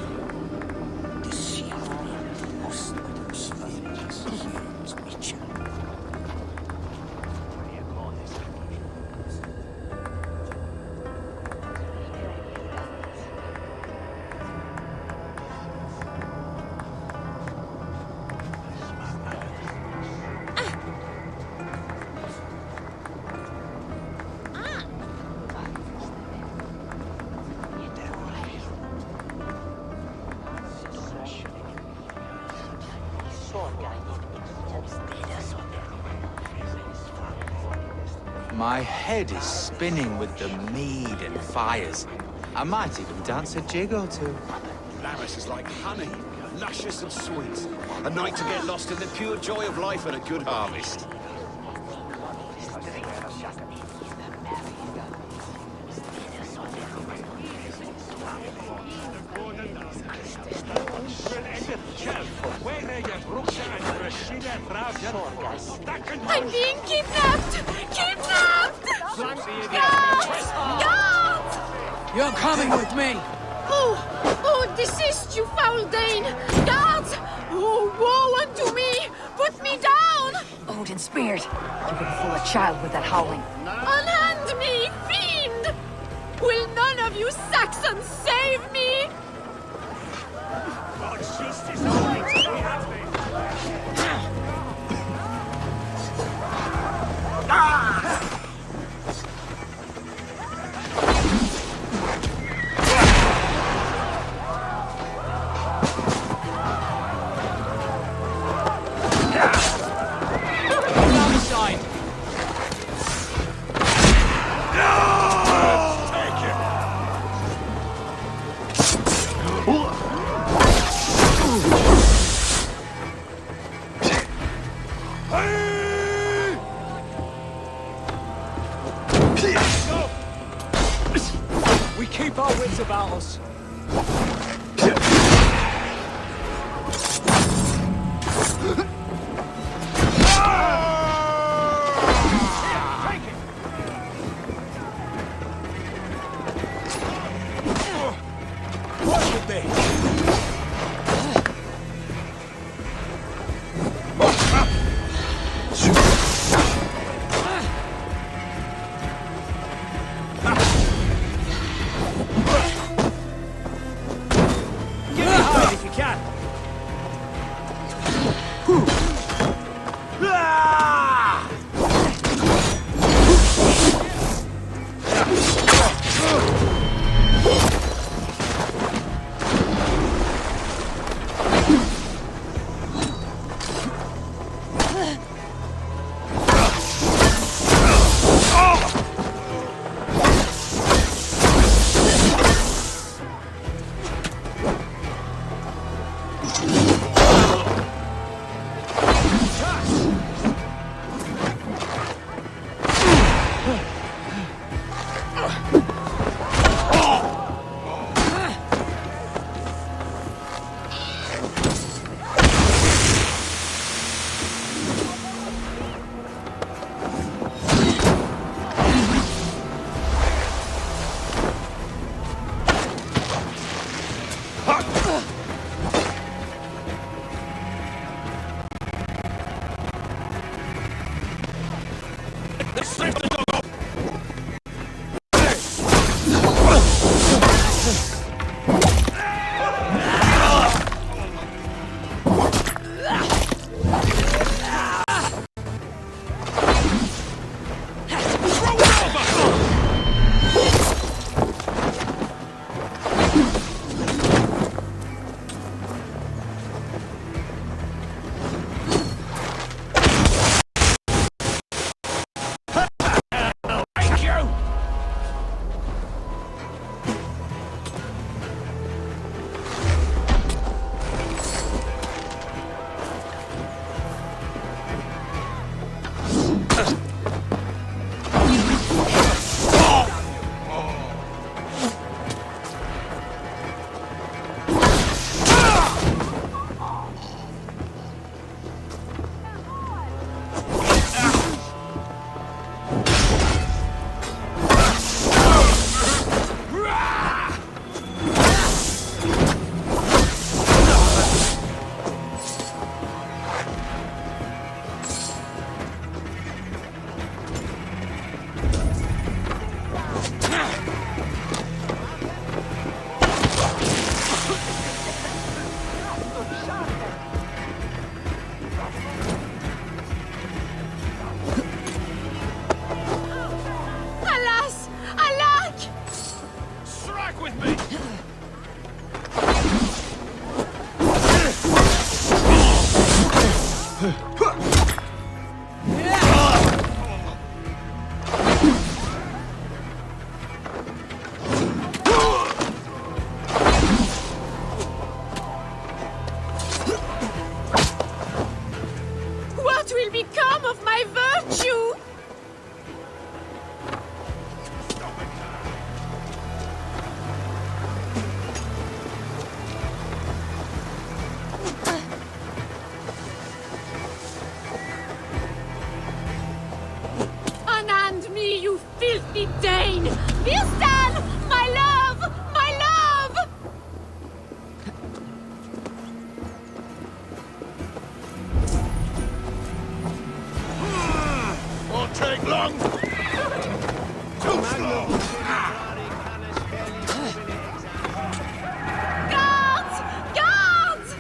My head is spinning with the mead and fires. I might even dance a jig or two. Laris is like honey, luscious and sweet. A night to get lost in the pure joy of life and a good harvest. I'm being kidnapped! Kidnapped! Guards! Guards! You're coming with me! Oh, desist, you foul Dane! Guards! Oh, woe unto me! Put me down! Odin Spirit, you can fool a child with that howling. Unhand me, fiend! Will none of you Saxons save me? God's justice awaits. We have been. We keep our wits about us. What would they? filthy Dane! Vistan! My love! My love! Won't take long. Too slow. Guards! Guards!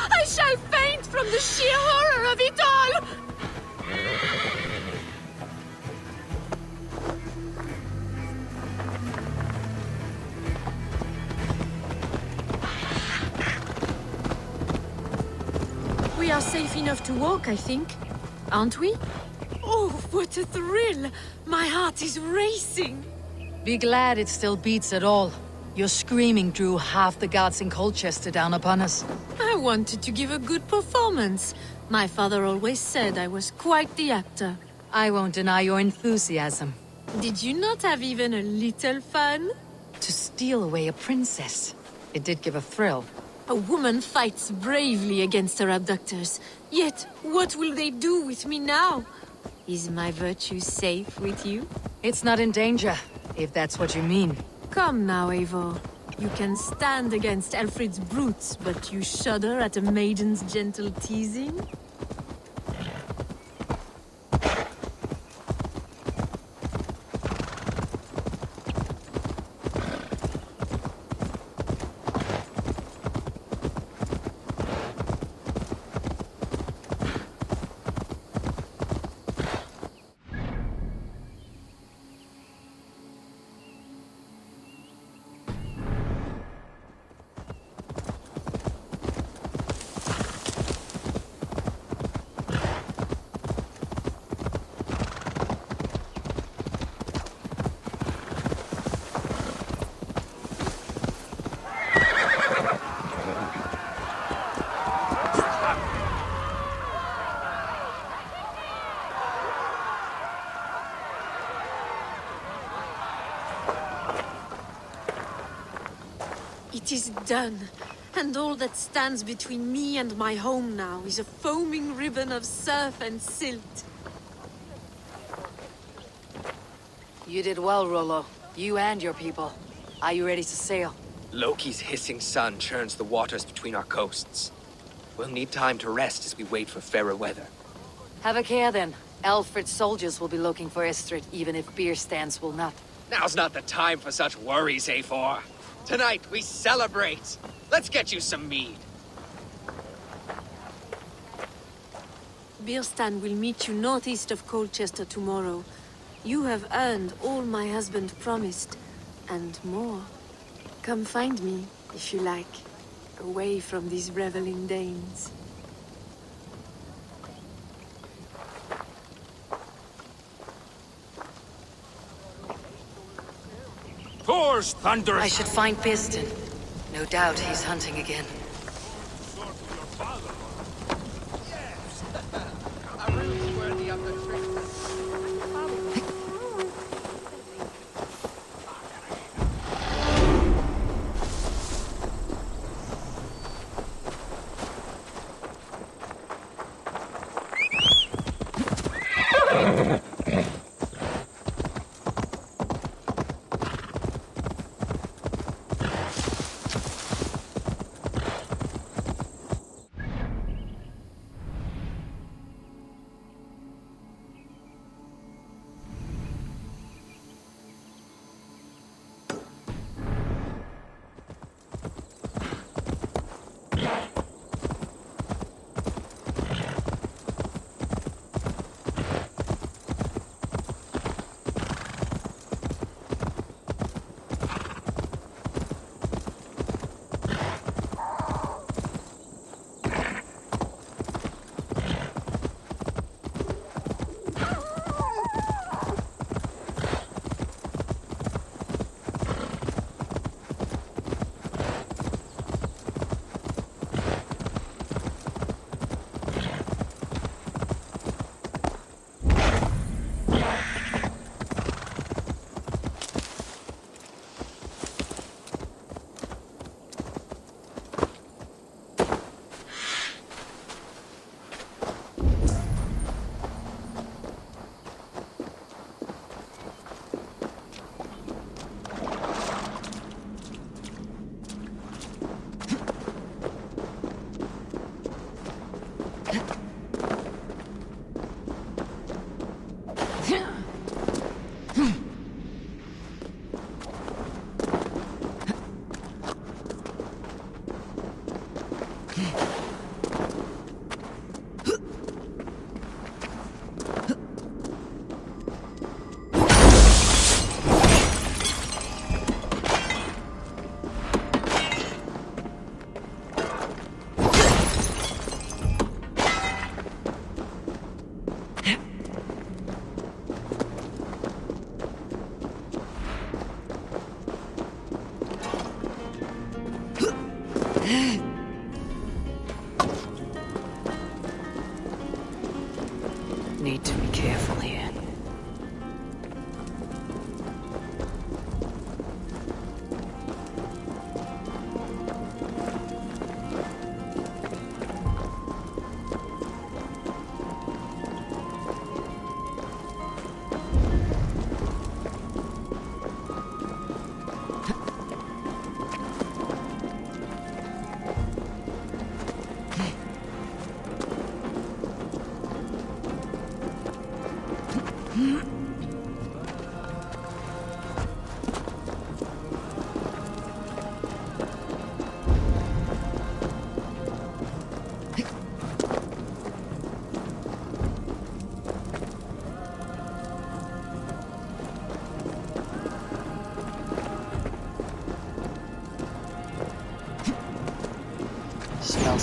I shall faint from the sheer horror of it all! We are safe enough to walk, I think. Aren't we? Oh, what a thrill! My heart is racing! Be glad it still beats at all. Your screaming drew half the guards in Colchester down upon us. I wanted to give a good performance. My father always said I was quite the actor. I won't deny your enthusiasm. Did you not have even a little fun? To steal away a princess. It did give a thrill. A woman fights bravely against her abductors. Yet, what will they do with me now? Is my virtue safe with you? It's not in danger, if that's what you mean. Come now, Eivor. You can stand against Alfred's brutes, but you shudder at a maiden's gentle teasing? It is done, and all that stands between me and my home now is a foaming ribbon of surf and silt. You did well, Rollo. You and your people. Are you ready to sail? Loki's hissing sun churns the waters between our coasts. We'll need time to rest as we wait for fairer weather. Have a care then. Alfred's soldiers will be looking for Estrid, even if beer stands will not. Now's not the time for such worries, Eivor. Tonight we celebrate. Let's get you some mead. Birstan will meet you northeast of Colchester tomorrow. You have earned all my husband promised, and more. Come find me, if you like, away from these reveling Danes. Thor's thunderous! I should find Birstan. No doubt he's hunting again.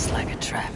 looks like a trap.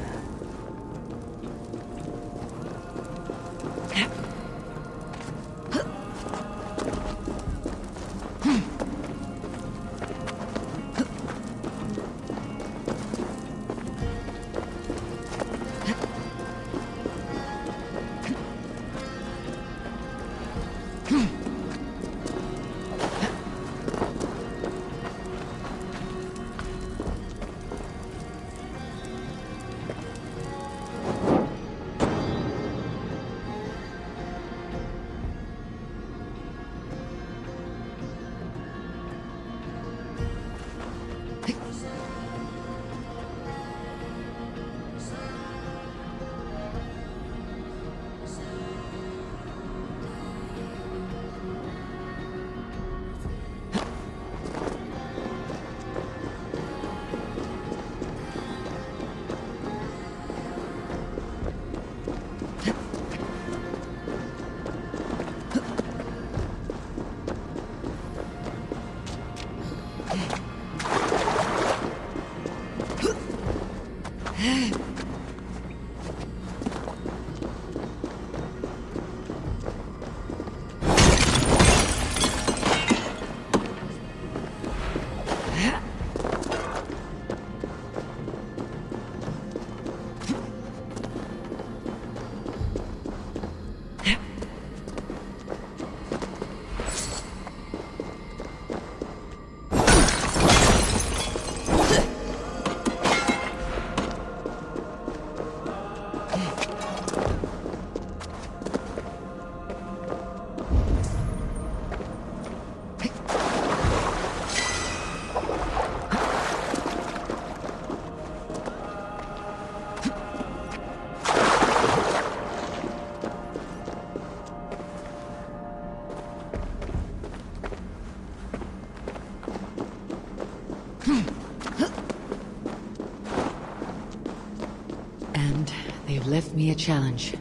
And they've left me a challenge.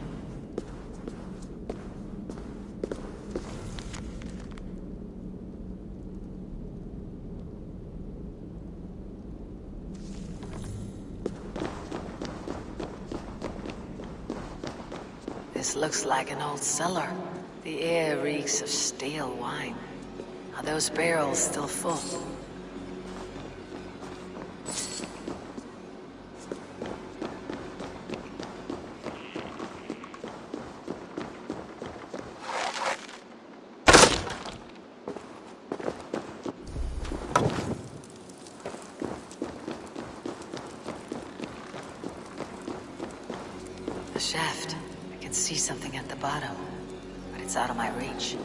This looks like an old cellar. The air reeks of stale wine. Are those barrels still full? The shaft. I can see something at the bottom, but it's out of my reach.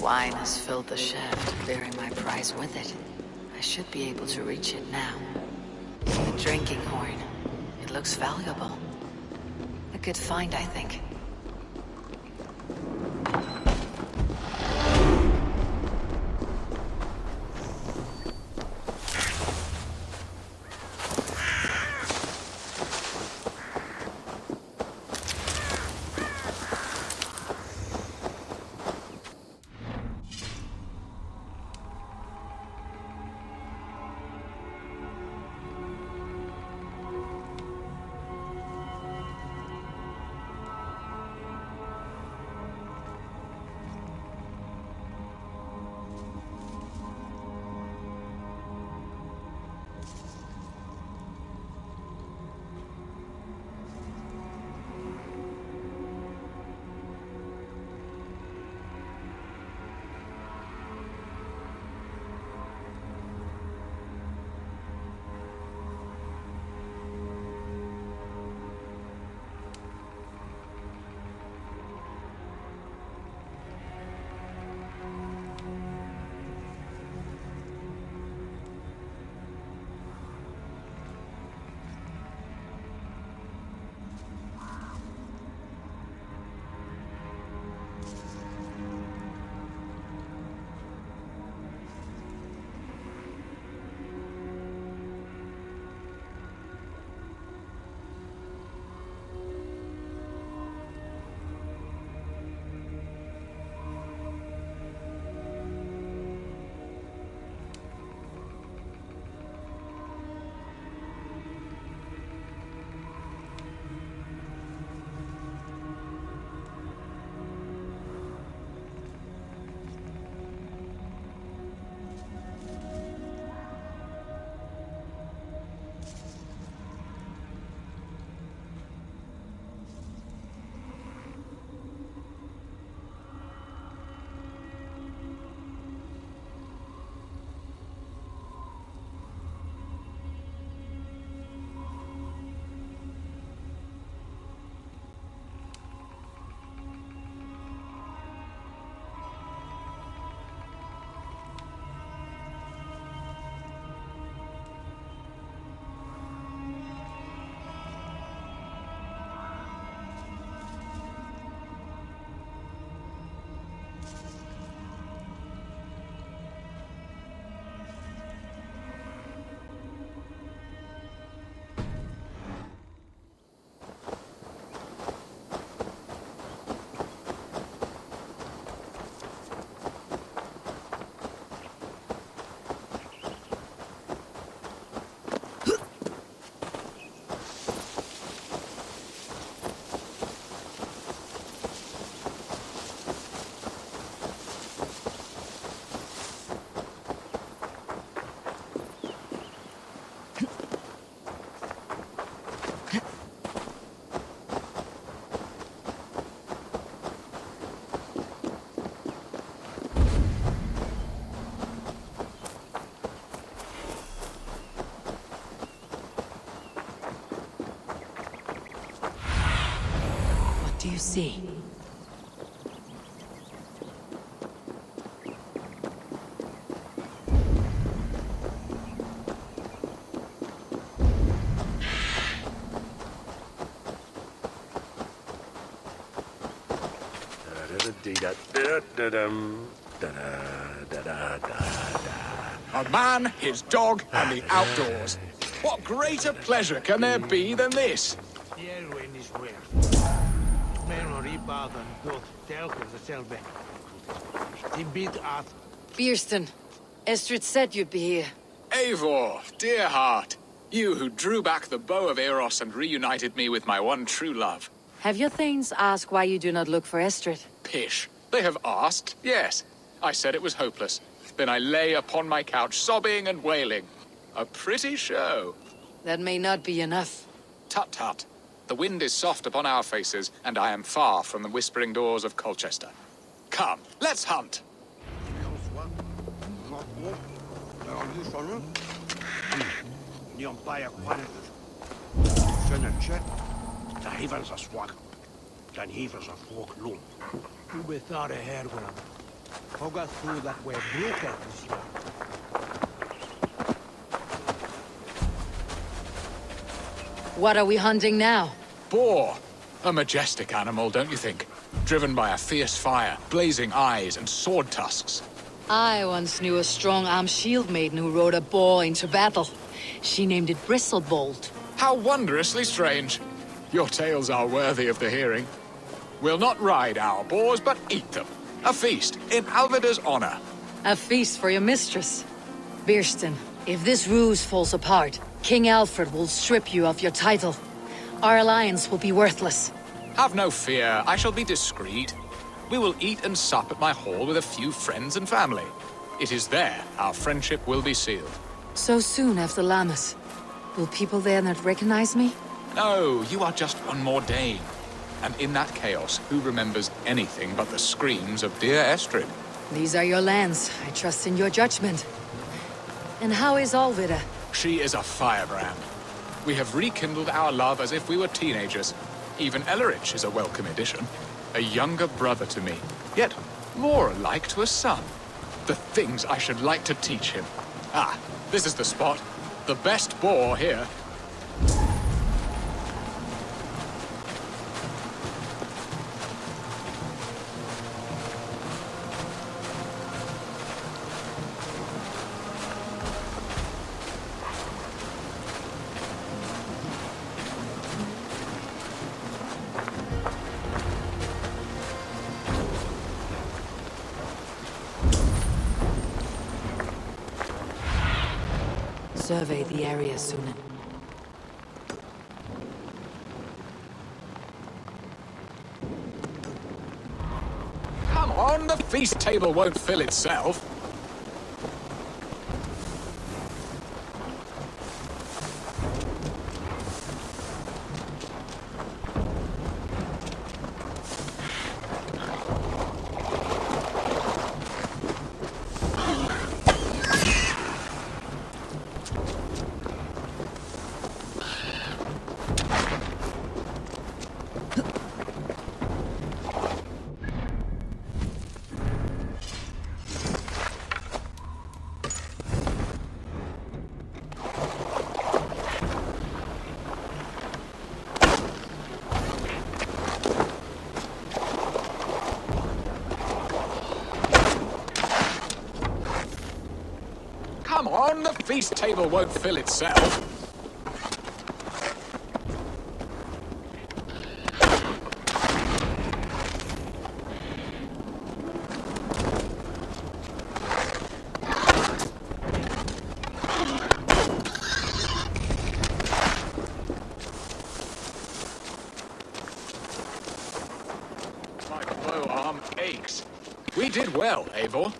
Wine has filled the shaft, bearing my prize with it. I should be able to reach it now. The drinking horn. It looks valuable. A good find, I think. Do you see? A man, his dog, and the outdoors. What greater pleasure can there be than this? Bierston, Estrid said you'd be here. Eivor, dear heart. You who drew back the bow of Eros and reunited me with my one true love. Have your thanes asked why you do not look for Estrid? Pish. They have asked, yes. I said it was hopeless. Then I lay upon my couch, sobbing and wailing. A pretty show. That may not be enough. Tut-tut. The wind is soft upon our faces, and I am far from the whispering doors of Colchester. Come, let's hunt. Hoga through that way, brutal. What are we hunting now? Boar. A majestic animal, don't you think? Driven by a fierce fire, blazing eyes, and sword tusks. I once knew a strong-armed shield maiden who rode a boar into battle. She named it Bristlebolt. How wondrously strange. Your tales are worthy of the hearing. We'll not ride our boars, but eat them. A feast, in Alvida's honor. A feast for your mistress. Birston, if this ruse falls apart, King Alfred will strip you of your title. Our alliance will be worthless. Have no fear, I shall be discreet. We will eat and sup at my hall with a few friends and family. It is there our friendship will be sealed. So soon after Lammas. Will people there not recognize me? No, you are just one more Dane. And in that chaos, who remembers anything but the screams of dear Estrid? These are your lands. I trust in your judgment. And how is Alvida? She is a firebrand. We have rekindled our love as if we were teenagers. Even Ellerich is a welcome addition. A younger brother to me, yet more alike to a son. The things I should like to teach him. Ah, this is the spot. The best boar here. Survey the area soon. Come on, the feast table won't fill itself. Come on, the feast table won't fill itself. My bow arm aches. We did well, Eivor.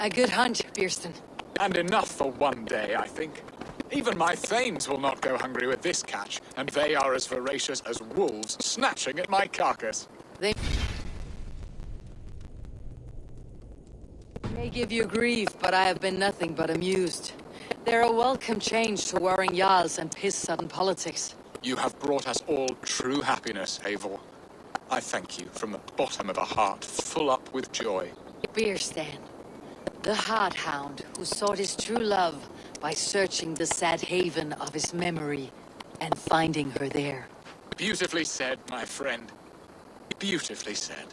A good hunt, Birston. And enough for one day, I think. Even my thanes will not go hungry with this catch, and they are as voracious as wolves snatching at my carcass. They may give you grief, but I have been nothing but amused. They're a welcome change to warring Jarls and piss-sudden politics. You have brought us all true happiness, Eivor. I thank you from the bottom of a heart full up with joy. Birstan, the Hard Hound who sought his true love by searching the sad haven of his memory and finding her there. Beautifully said, my friend. Beautifully said.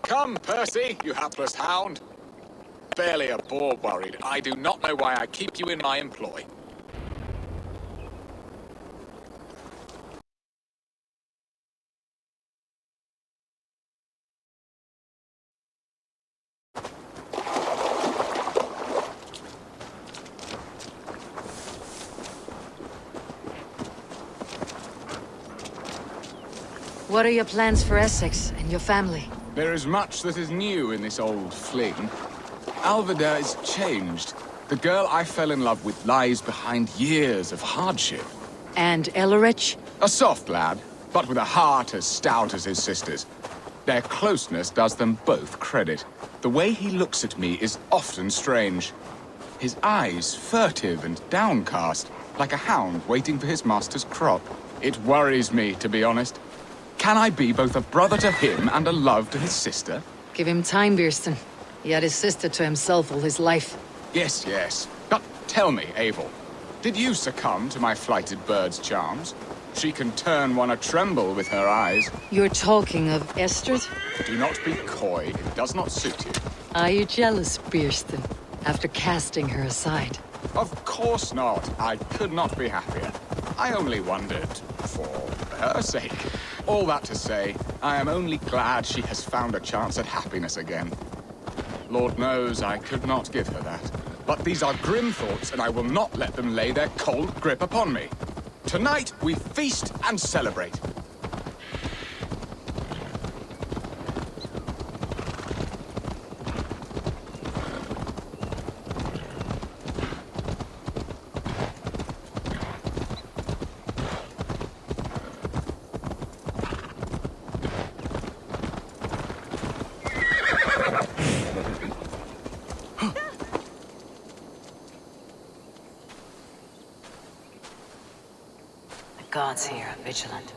Come, Percy, you hapless hound. Barely a boar worried. I do not know why I keep you in my employ. What are your plans for Essex and your family? There is much that is new in this old fling. Alvida is changed. The girl I fell in love with lies behind years of hardship. And Ellerich? A soft lad, but with a heart as stout as his sister's. Their closeness does them both credit. The way he looks at me is often strange. His eyes furtive and downcast, like a hound waiting for his master's crop. It worries me, to be honest. Can I be both a brother to him and a love to his sister? Give him time, Beerston. He had his sister to himself all his life. Yes, yes. But tell me, Abel, did you succumb to my flighted bird's charms? She can turn one a tremble with her eyes. You're talking of Estrid? Do not be coy. It does not suit you. Are you jealous, Beerston, after casting her aside? Of course not. I could not be happier. I only wondered for her sake. All that to say, I am only glad she has found a chance at happiness again. Lord knows I could not give her that. But these are grim thoughts, and I will not let them lay their cold grip upon me. Tonight, we feast and celebrate. The gods here are vigilant.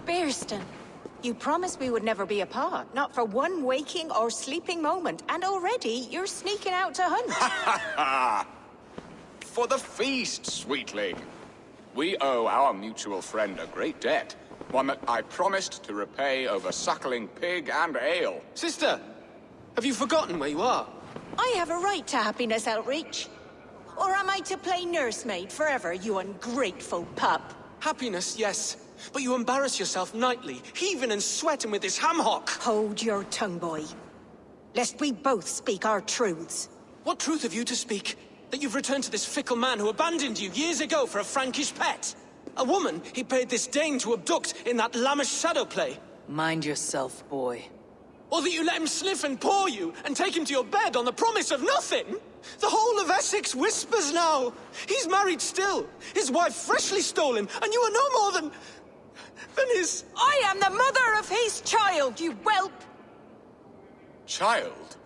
Beerston, you promised we would never be apart, not for one waking or sleeping moment, and already you're sneaking out to hunt. For the feast, sweetling. We owe our mutual friend a great debt, one that I promised to repay over suckling pig and ale. Sister, have you forgotten where you are? I have a right to happiness, Outreach. Or am I to play nursemaid forever, you ungrateful pup? Happiness, yes. But you embarrass yourself nightly, heaving and sweating with this ham-hock. Hold your tongue, boy. Lest we both speak our truths. What truth have you to speak? That you've returned to this fickle man who abandoned you years ago for a Frankish pet? A woman he paid this Dane to abduct in that lammish shadow play? Mind yourself, boy. Or that you let him sniff and paw you, and take him to your bed on the promise of nothing? The whole of Essex whispers now. He's married still. His wife freshly stolen, and you are no more than his... I am the mother of his child, you whelp! Child?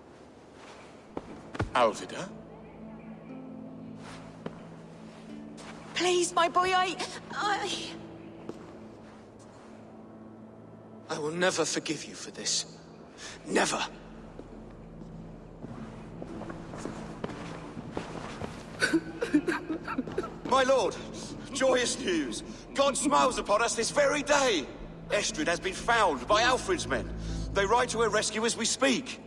Alvida? Please, my boy, I will never forgive you for this. Never. My lord, joyous news. God smiles upon us this very day. Estrid has been found by Alfred's men. They ride to her rescue as we speak.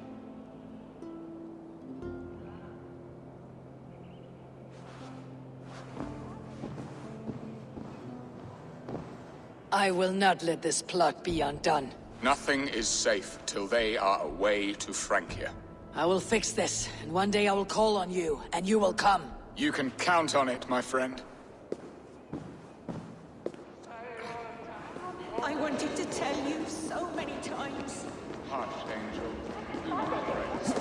I will not let this plot be undone. Nothing is safe till they are away to Francia. I will fix this, and one day I will call on you, and you will come. You can count on it, my friend. I wanted to tell you so many times. Hush, Angel. Do not operate.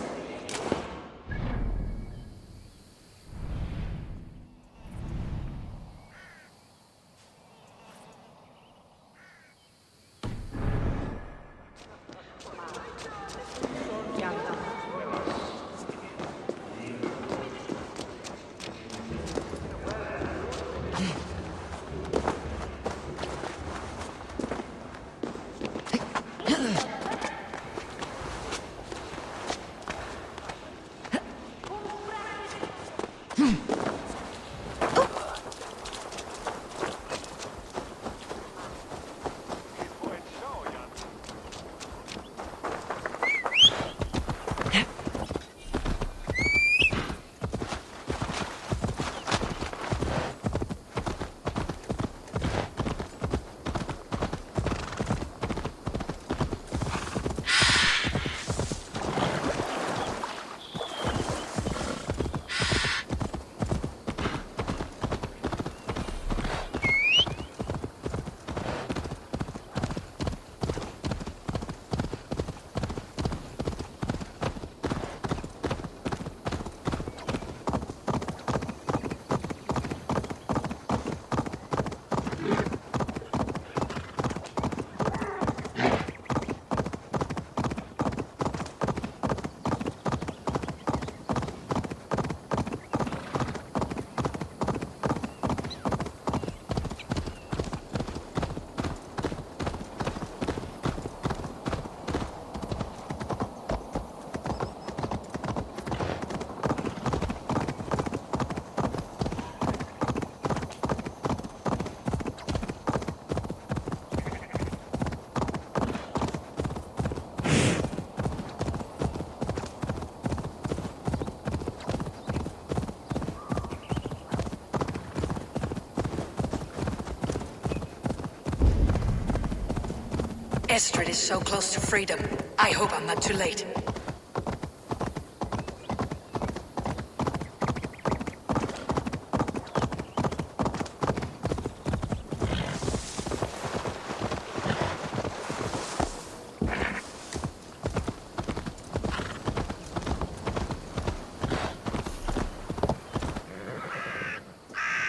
Estrid is so close to freedom. I hope I'm not too late.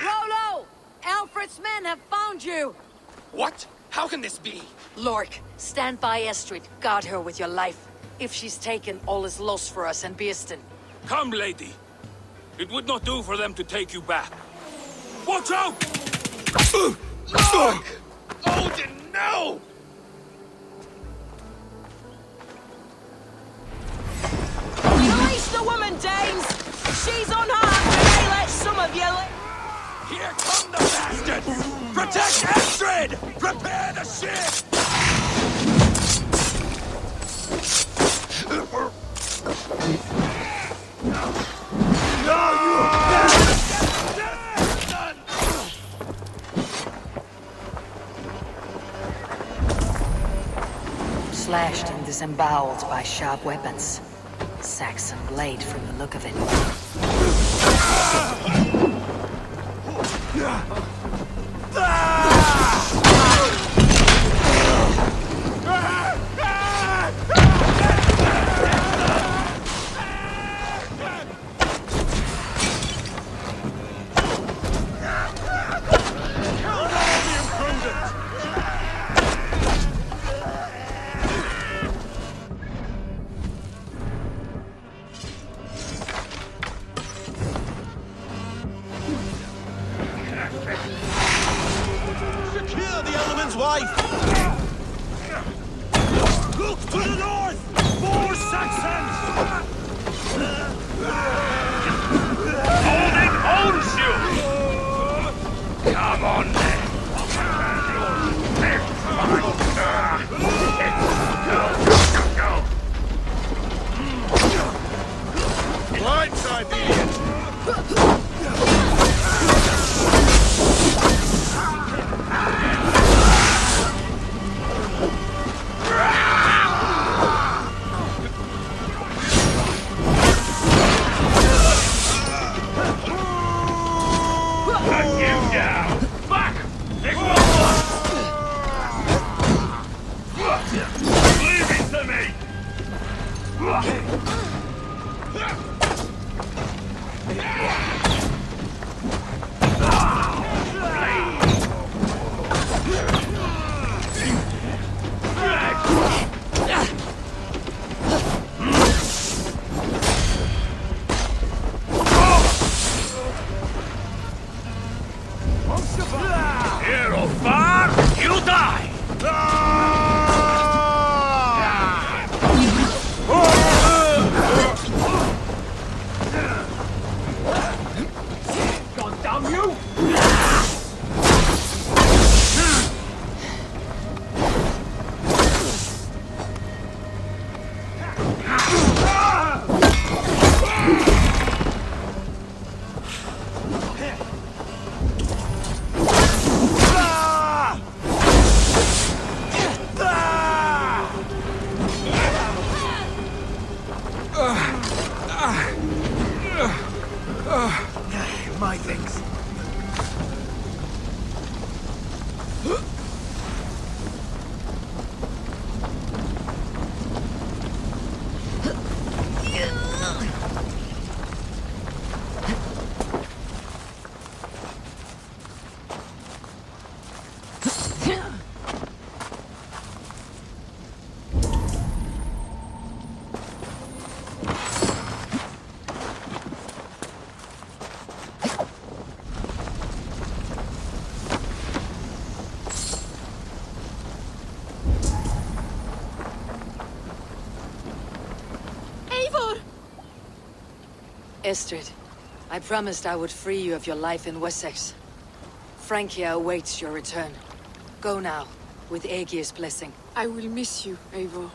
Rolo! Alfred's men have found you! What? How can this be? Lork, stand by Estrid. Guard her with your life. If she's taken, all is lost for us and Beerston. Come, lady. It would not do for them to take you back. Watch out! Lork! Odin, no! Release the woman, Danes! She's unharmed and they let some of you Here come the bastards! Protect Estrid! Prepare the ship! Slashed and disemboweled by sharp weapons. Saxon blade from the look of it. Secure the Element's wife! Look to the north! More Saxons! Holding Onshoe! Come on, then! Blindside the idiot! you! My things. Estrid, I promised I would free you of your life in Essexe. Francia awaits your return. Go now, with Aegir's blessing. I will miss you, Eivor.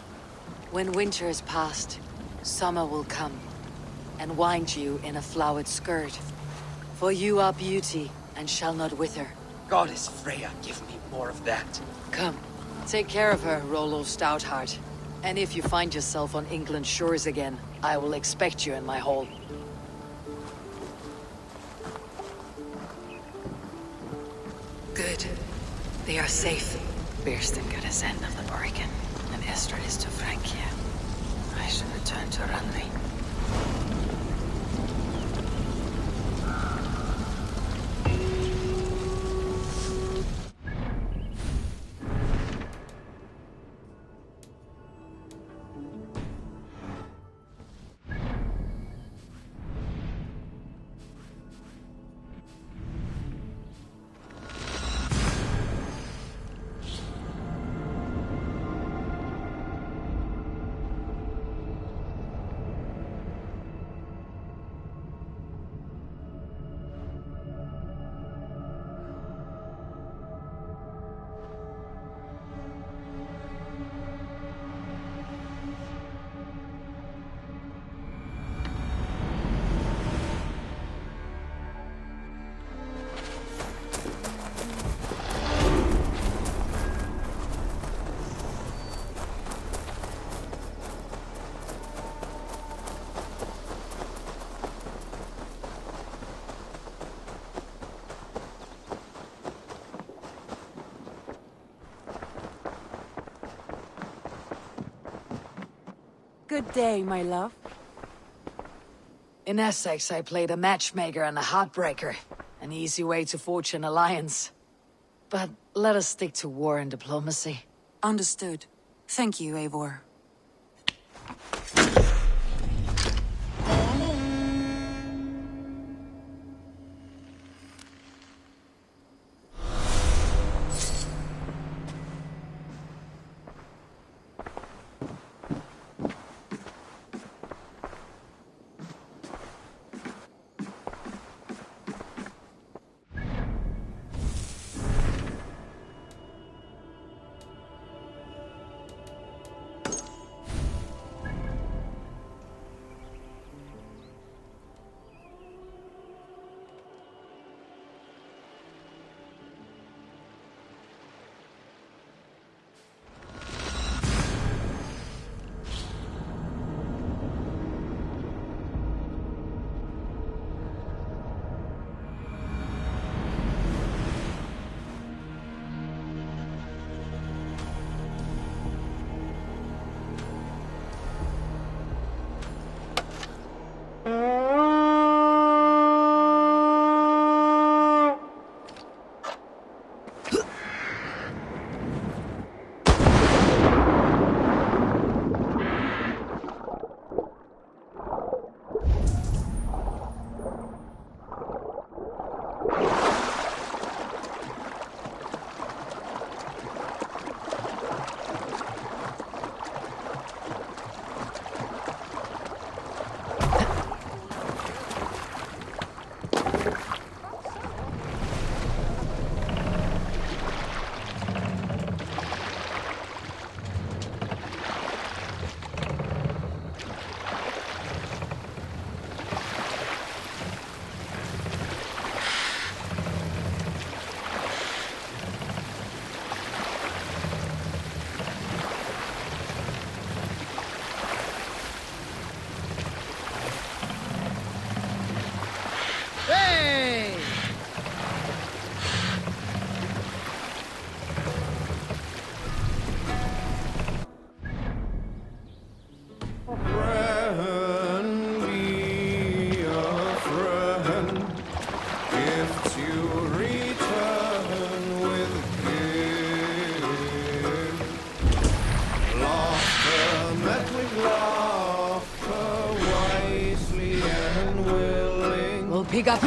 When winter is past, summer will come, and wind you in a flowered skirt. For you are beauty, and shall not wither. Goddess Freya, give me more of that. Come, take care of her, Rollo Stoutheart. And if you find yourself on England's shores again, I will expect you in my hall. Good. They are safe. Bearston got his end of the bargain, and Estrid is to Francia. I should return to Runley. Good day, my love. In Essex, I played a matchmaker and a heartbreaker. An easy way to forge an alliance. But let us stick to war and diplomacy. Understood. Thank you, Eivor. gifts you return with gifts. Laughter met with laughter, wisely and willing. We'll pick up.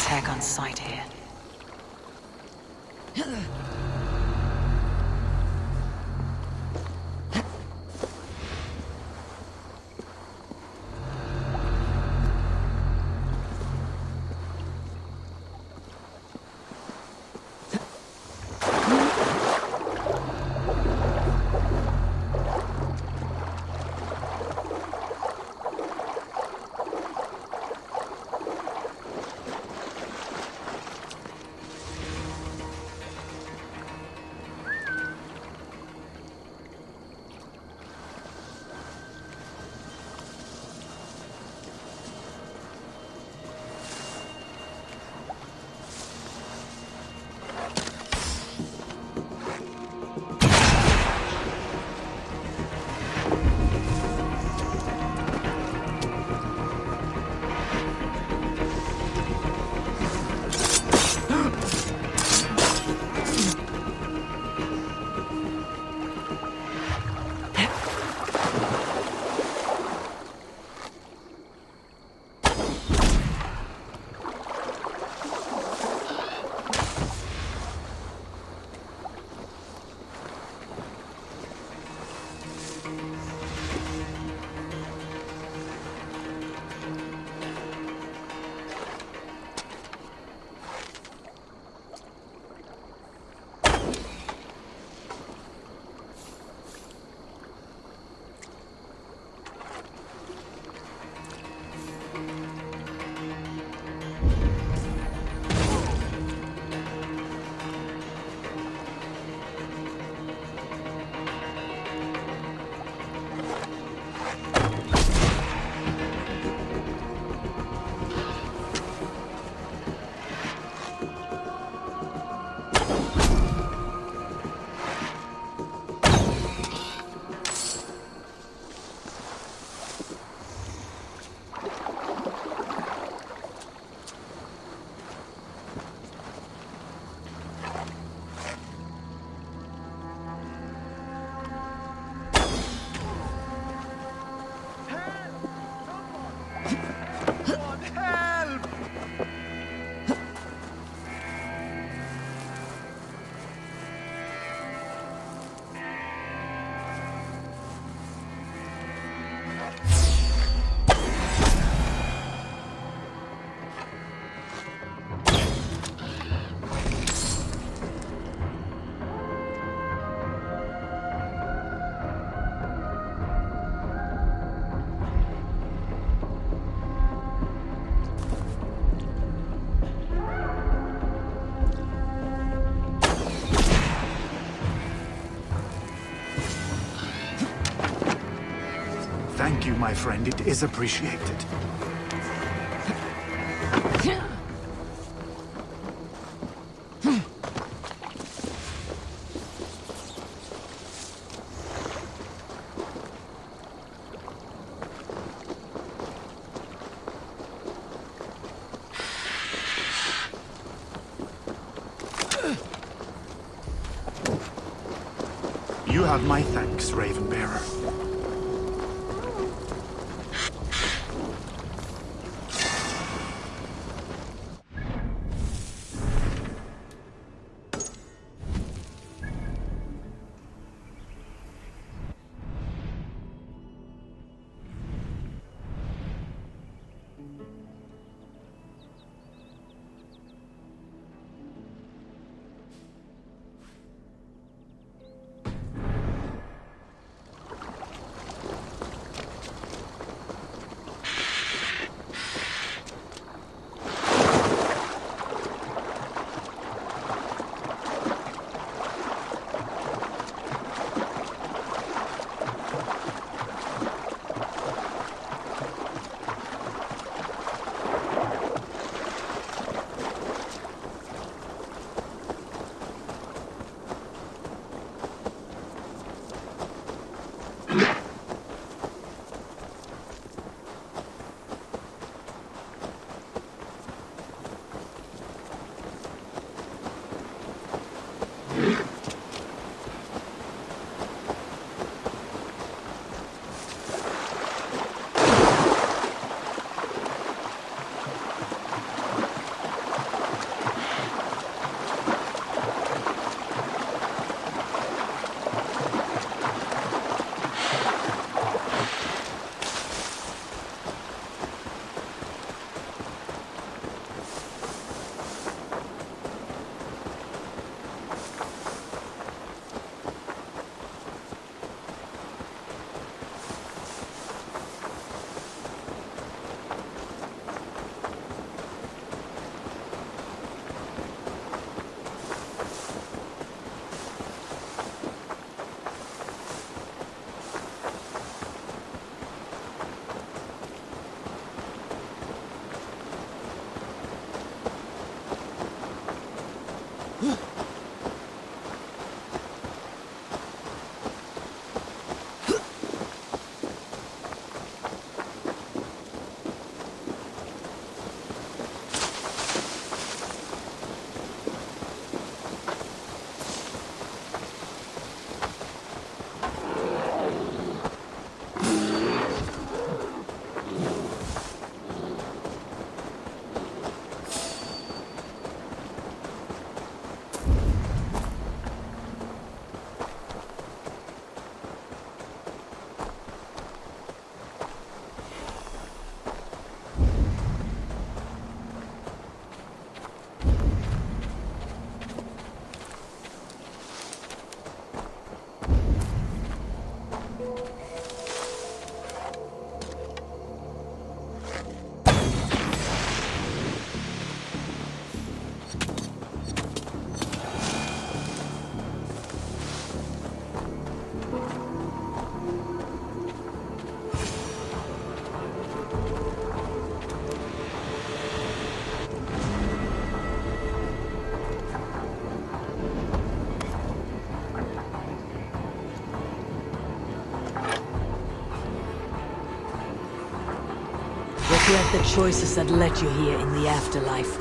Attack on sight here. Thank you, my friend. It is appreciated. You have my thanks, Ravenbearer. regret the choices that led you here in the afterlife.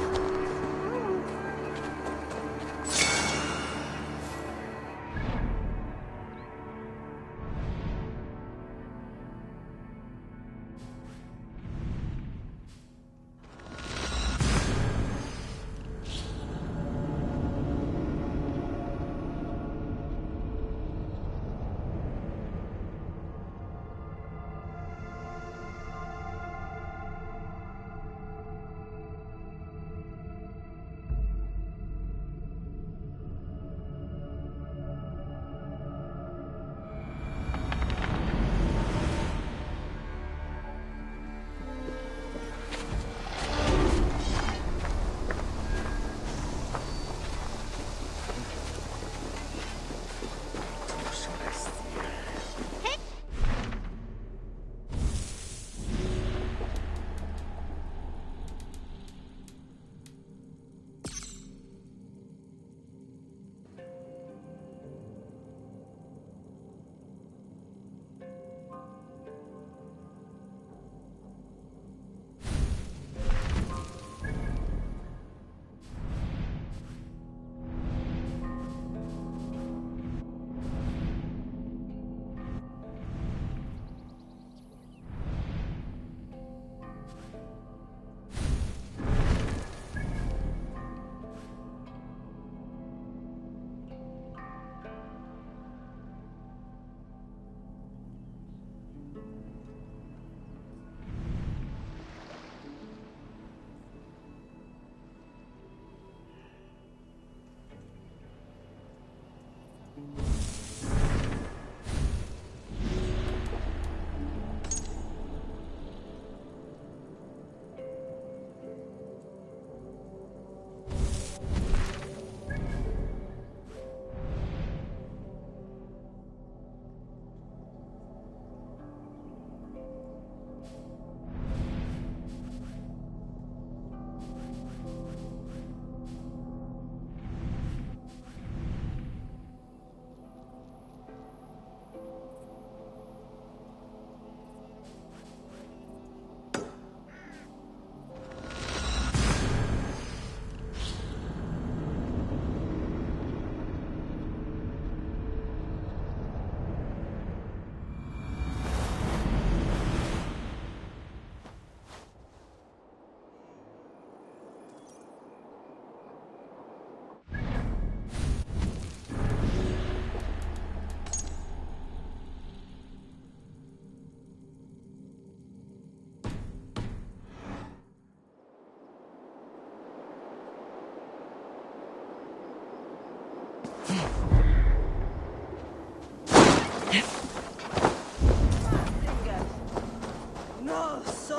No, so...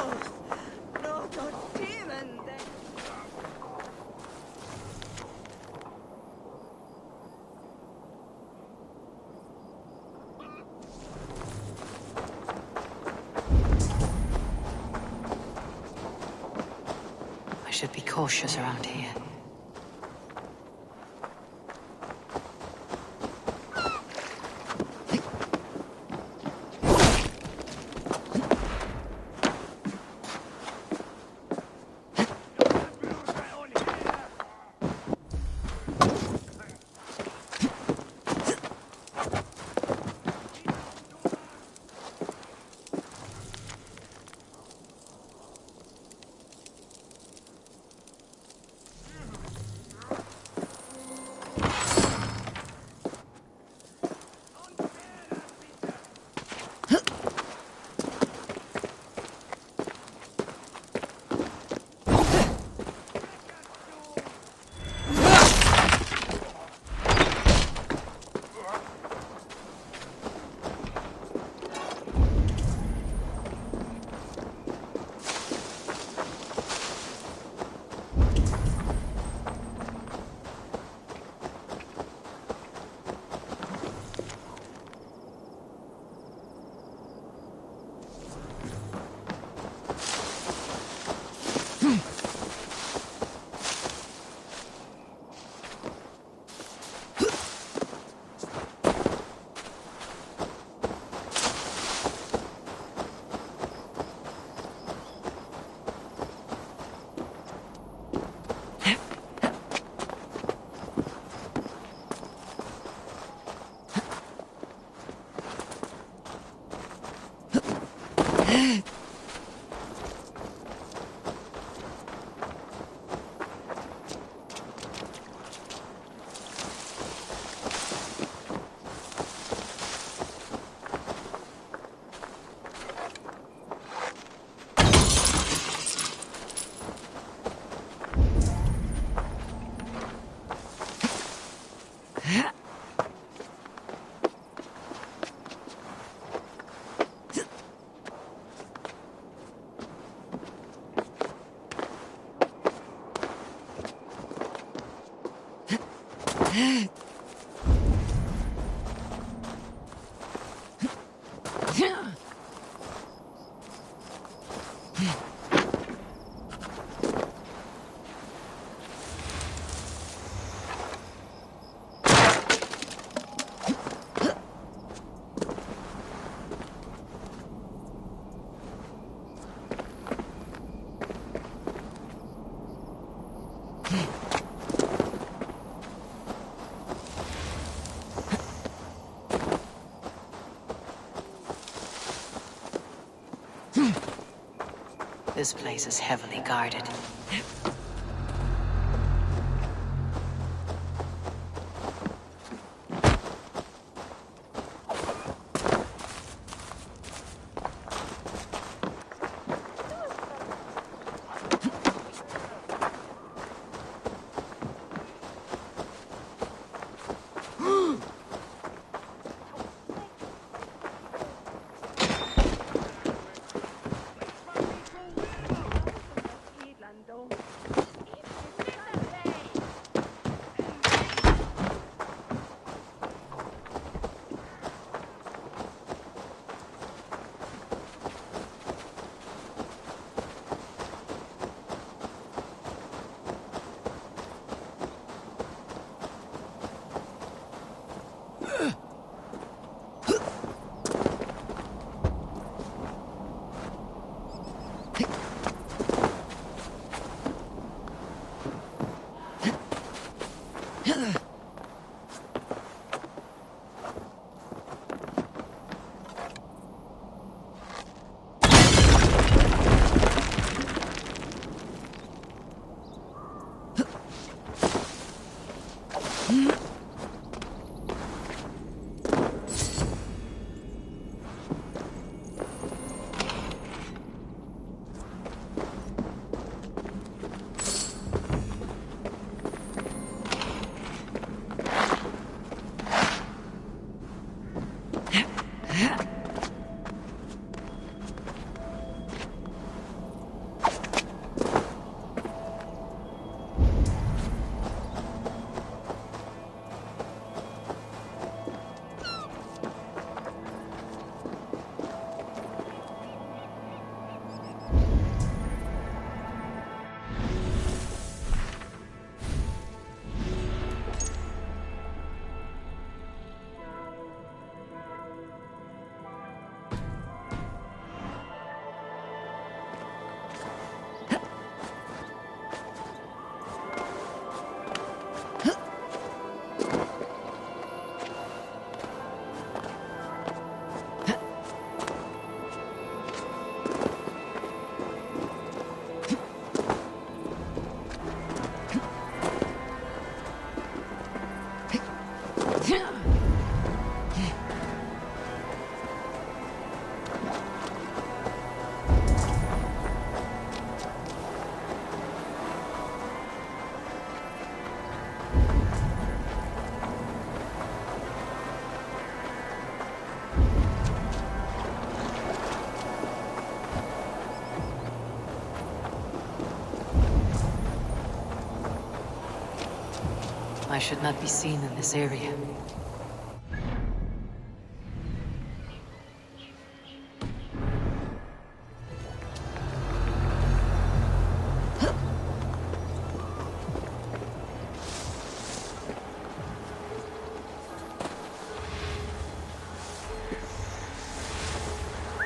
No, no, demon! I should be cautious around here. This place is heavily guarded. I should not be seen in this area.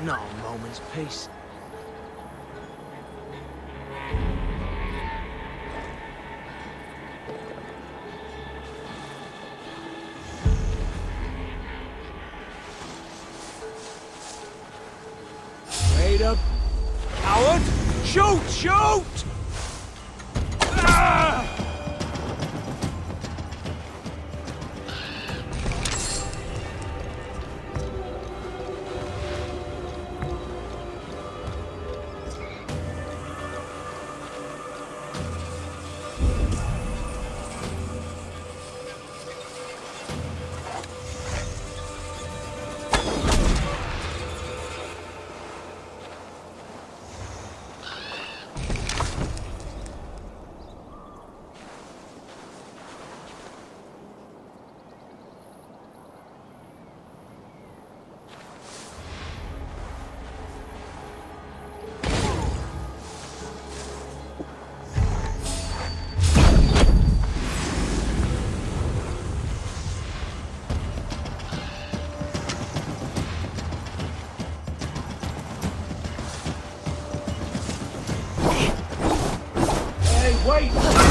Not a moment's peace. Wait traitor! Coward! Shoot! Shoot! Ah! Wait!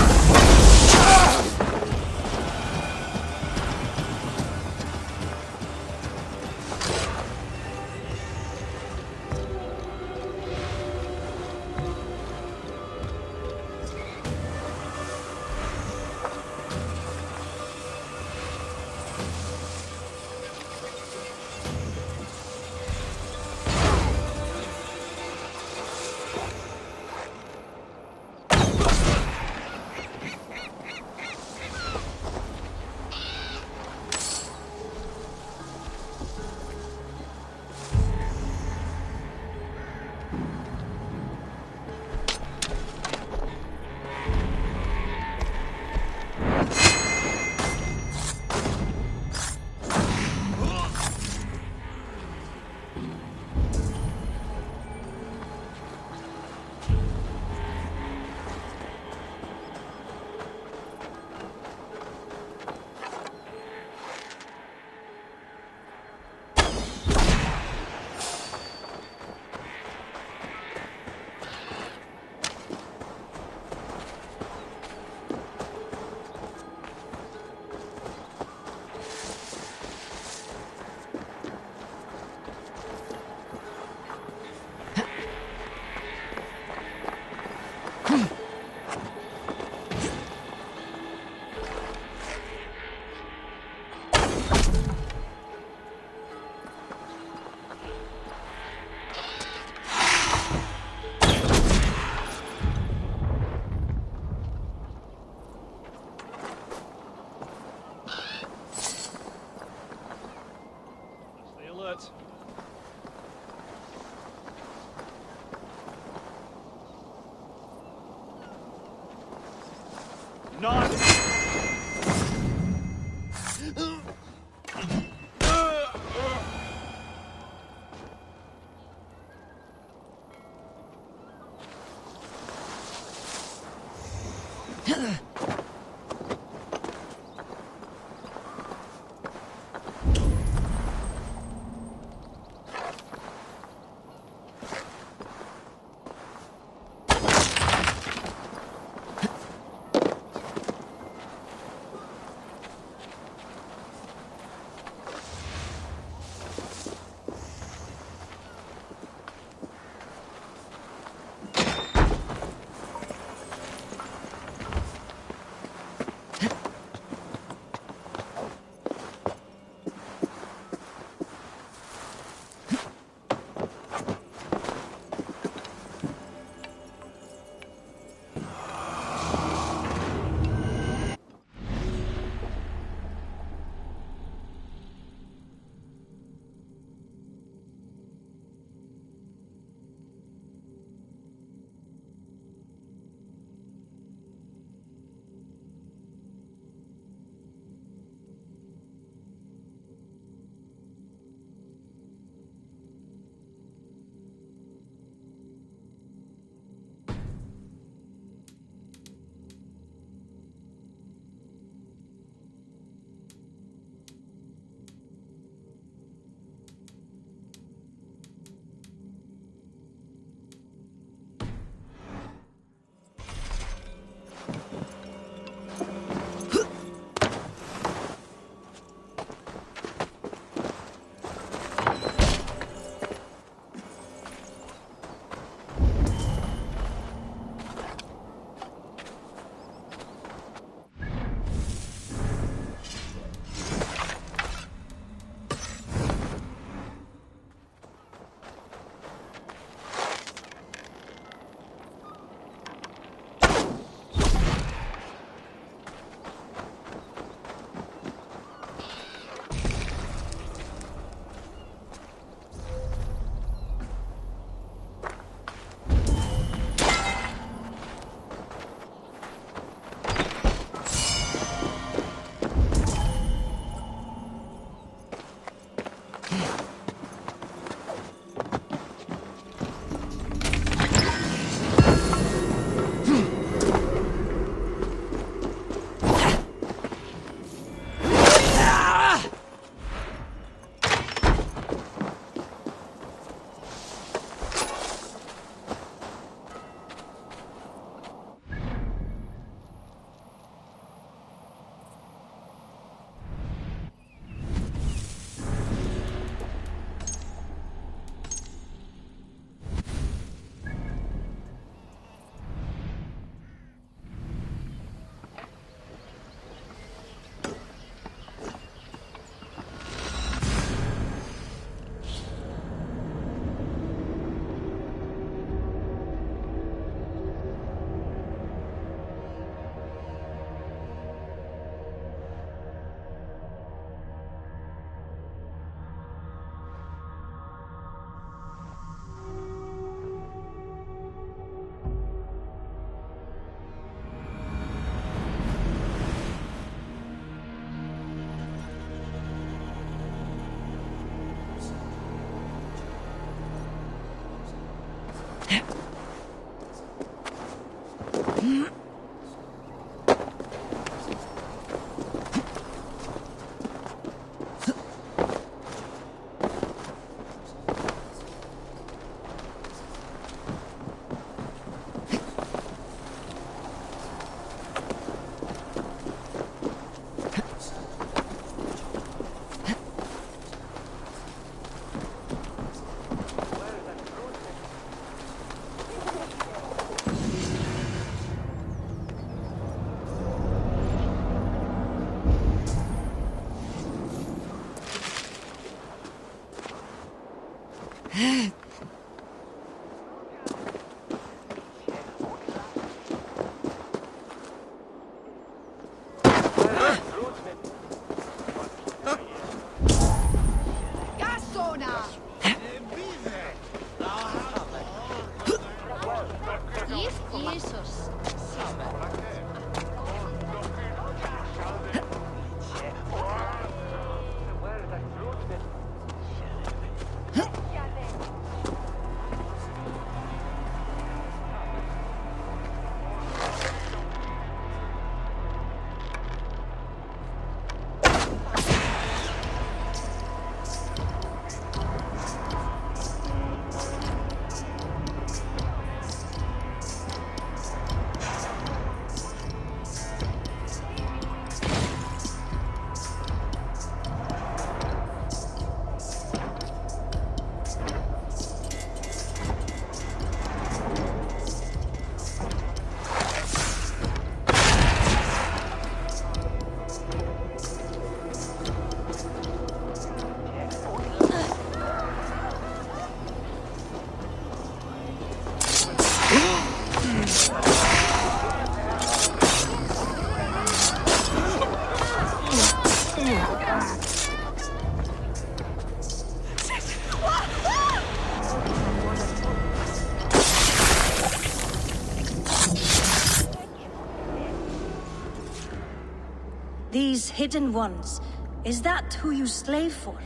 These hidden ones, is that who you slave for?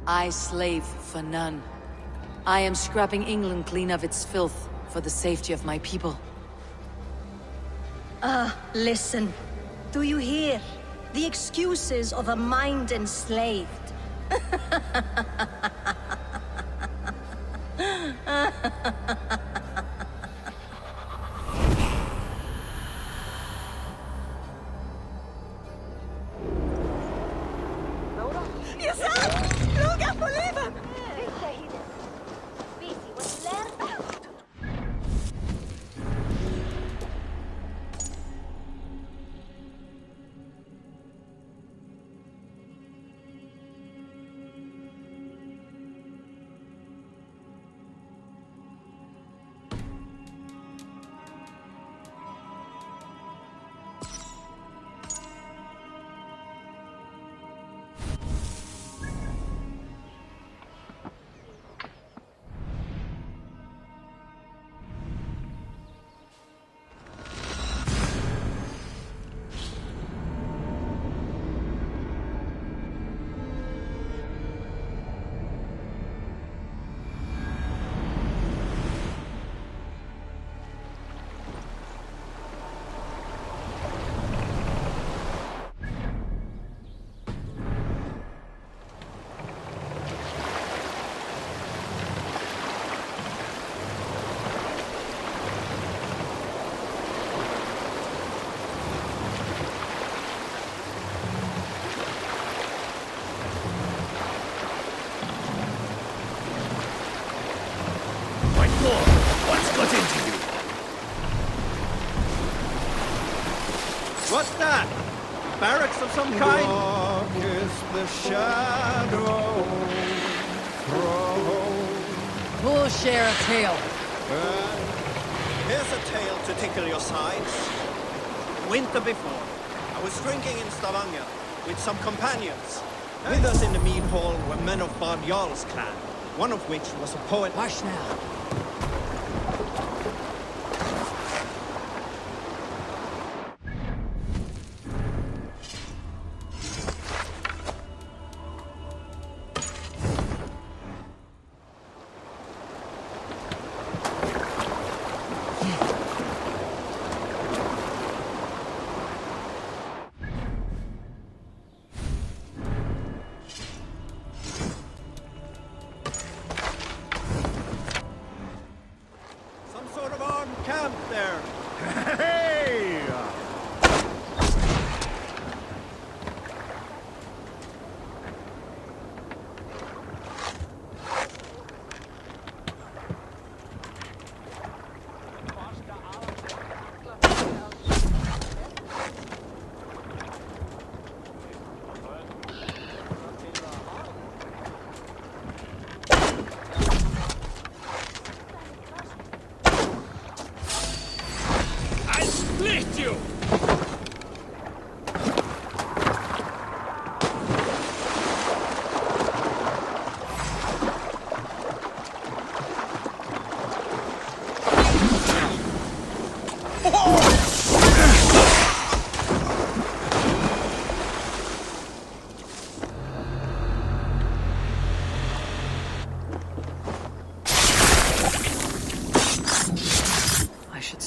I slave for none. I am scrapping England clean of its filth for the safety of my people. Listen. Do you hear? The excuses of a mind enslaved. What's that? Barracks of some kind? Dark is the shadow We'll share a tale. Here's a tale to tickle your sides. Winter before, I was drinking in Stavanger with some companions. With us in the mead hall were men of Bard Jarl's clan, one of which was a poet. Hush now.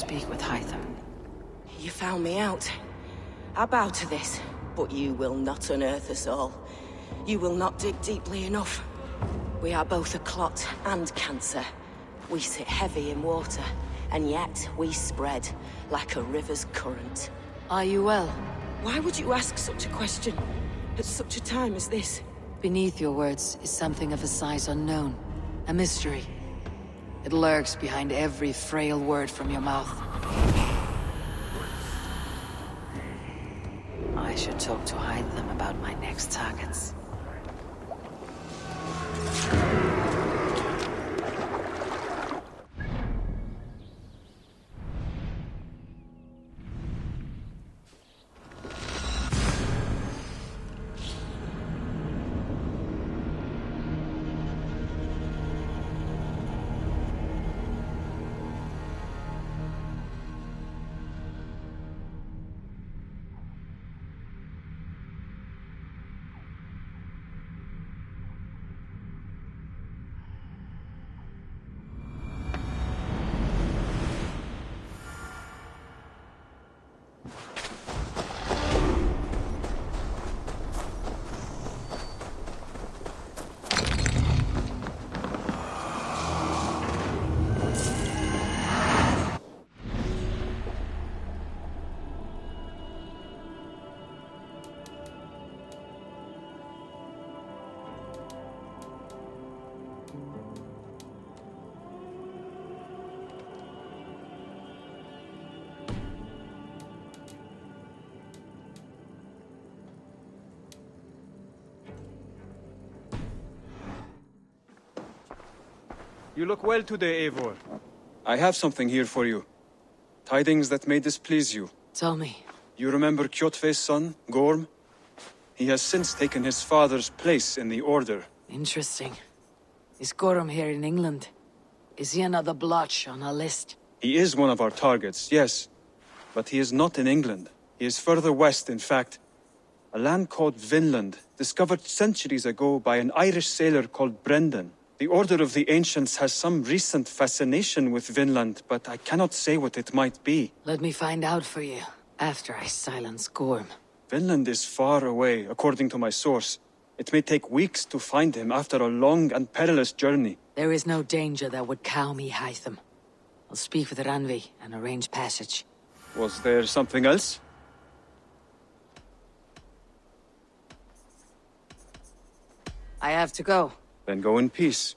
speak with Hytham. You found me out. I bow to this, but you will not unearth us all. You will not dig deeply enough. We are both a clot and cancer. We sit heavy in water, and yet we spread like a river's current. Are you well? Why would you ask such a question at such a time as this? Beneath your words is something of a size unknown. A mystery. It lurks behind every frail word from your mouth. I should talk to Hytham about my next targets. You look well today, Eivor. I have something here for you. Tidings that may displease you. Tell me. You remember Kjotve's son, Gorm? He has since taken his father's place in the Order. Interesting. Is Gorm here in England? Is he another blotch on our list? He is one of our targets, yes. But he is not in England. He is further west, in fact. A land called Vinland, discovered centuries ago by an Irish sailor called Brendan. The Order of the Ancients has some recent fascination with Vinland, but I cannot say what it might be. Let me find out for you, after I silence Gorm. Vinland is far away, according to my source. It may take weeks to find him after a long and perilous journey. There is no danger that would cow me, Hytham. I'll speak with Ranvi and arrange passage. Was there something else? I have to go. Then go in peace.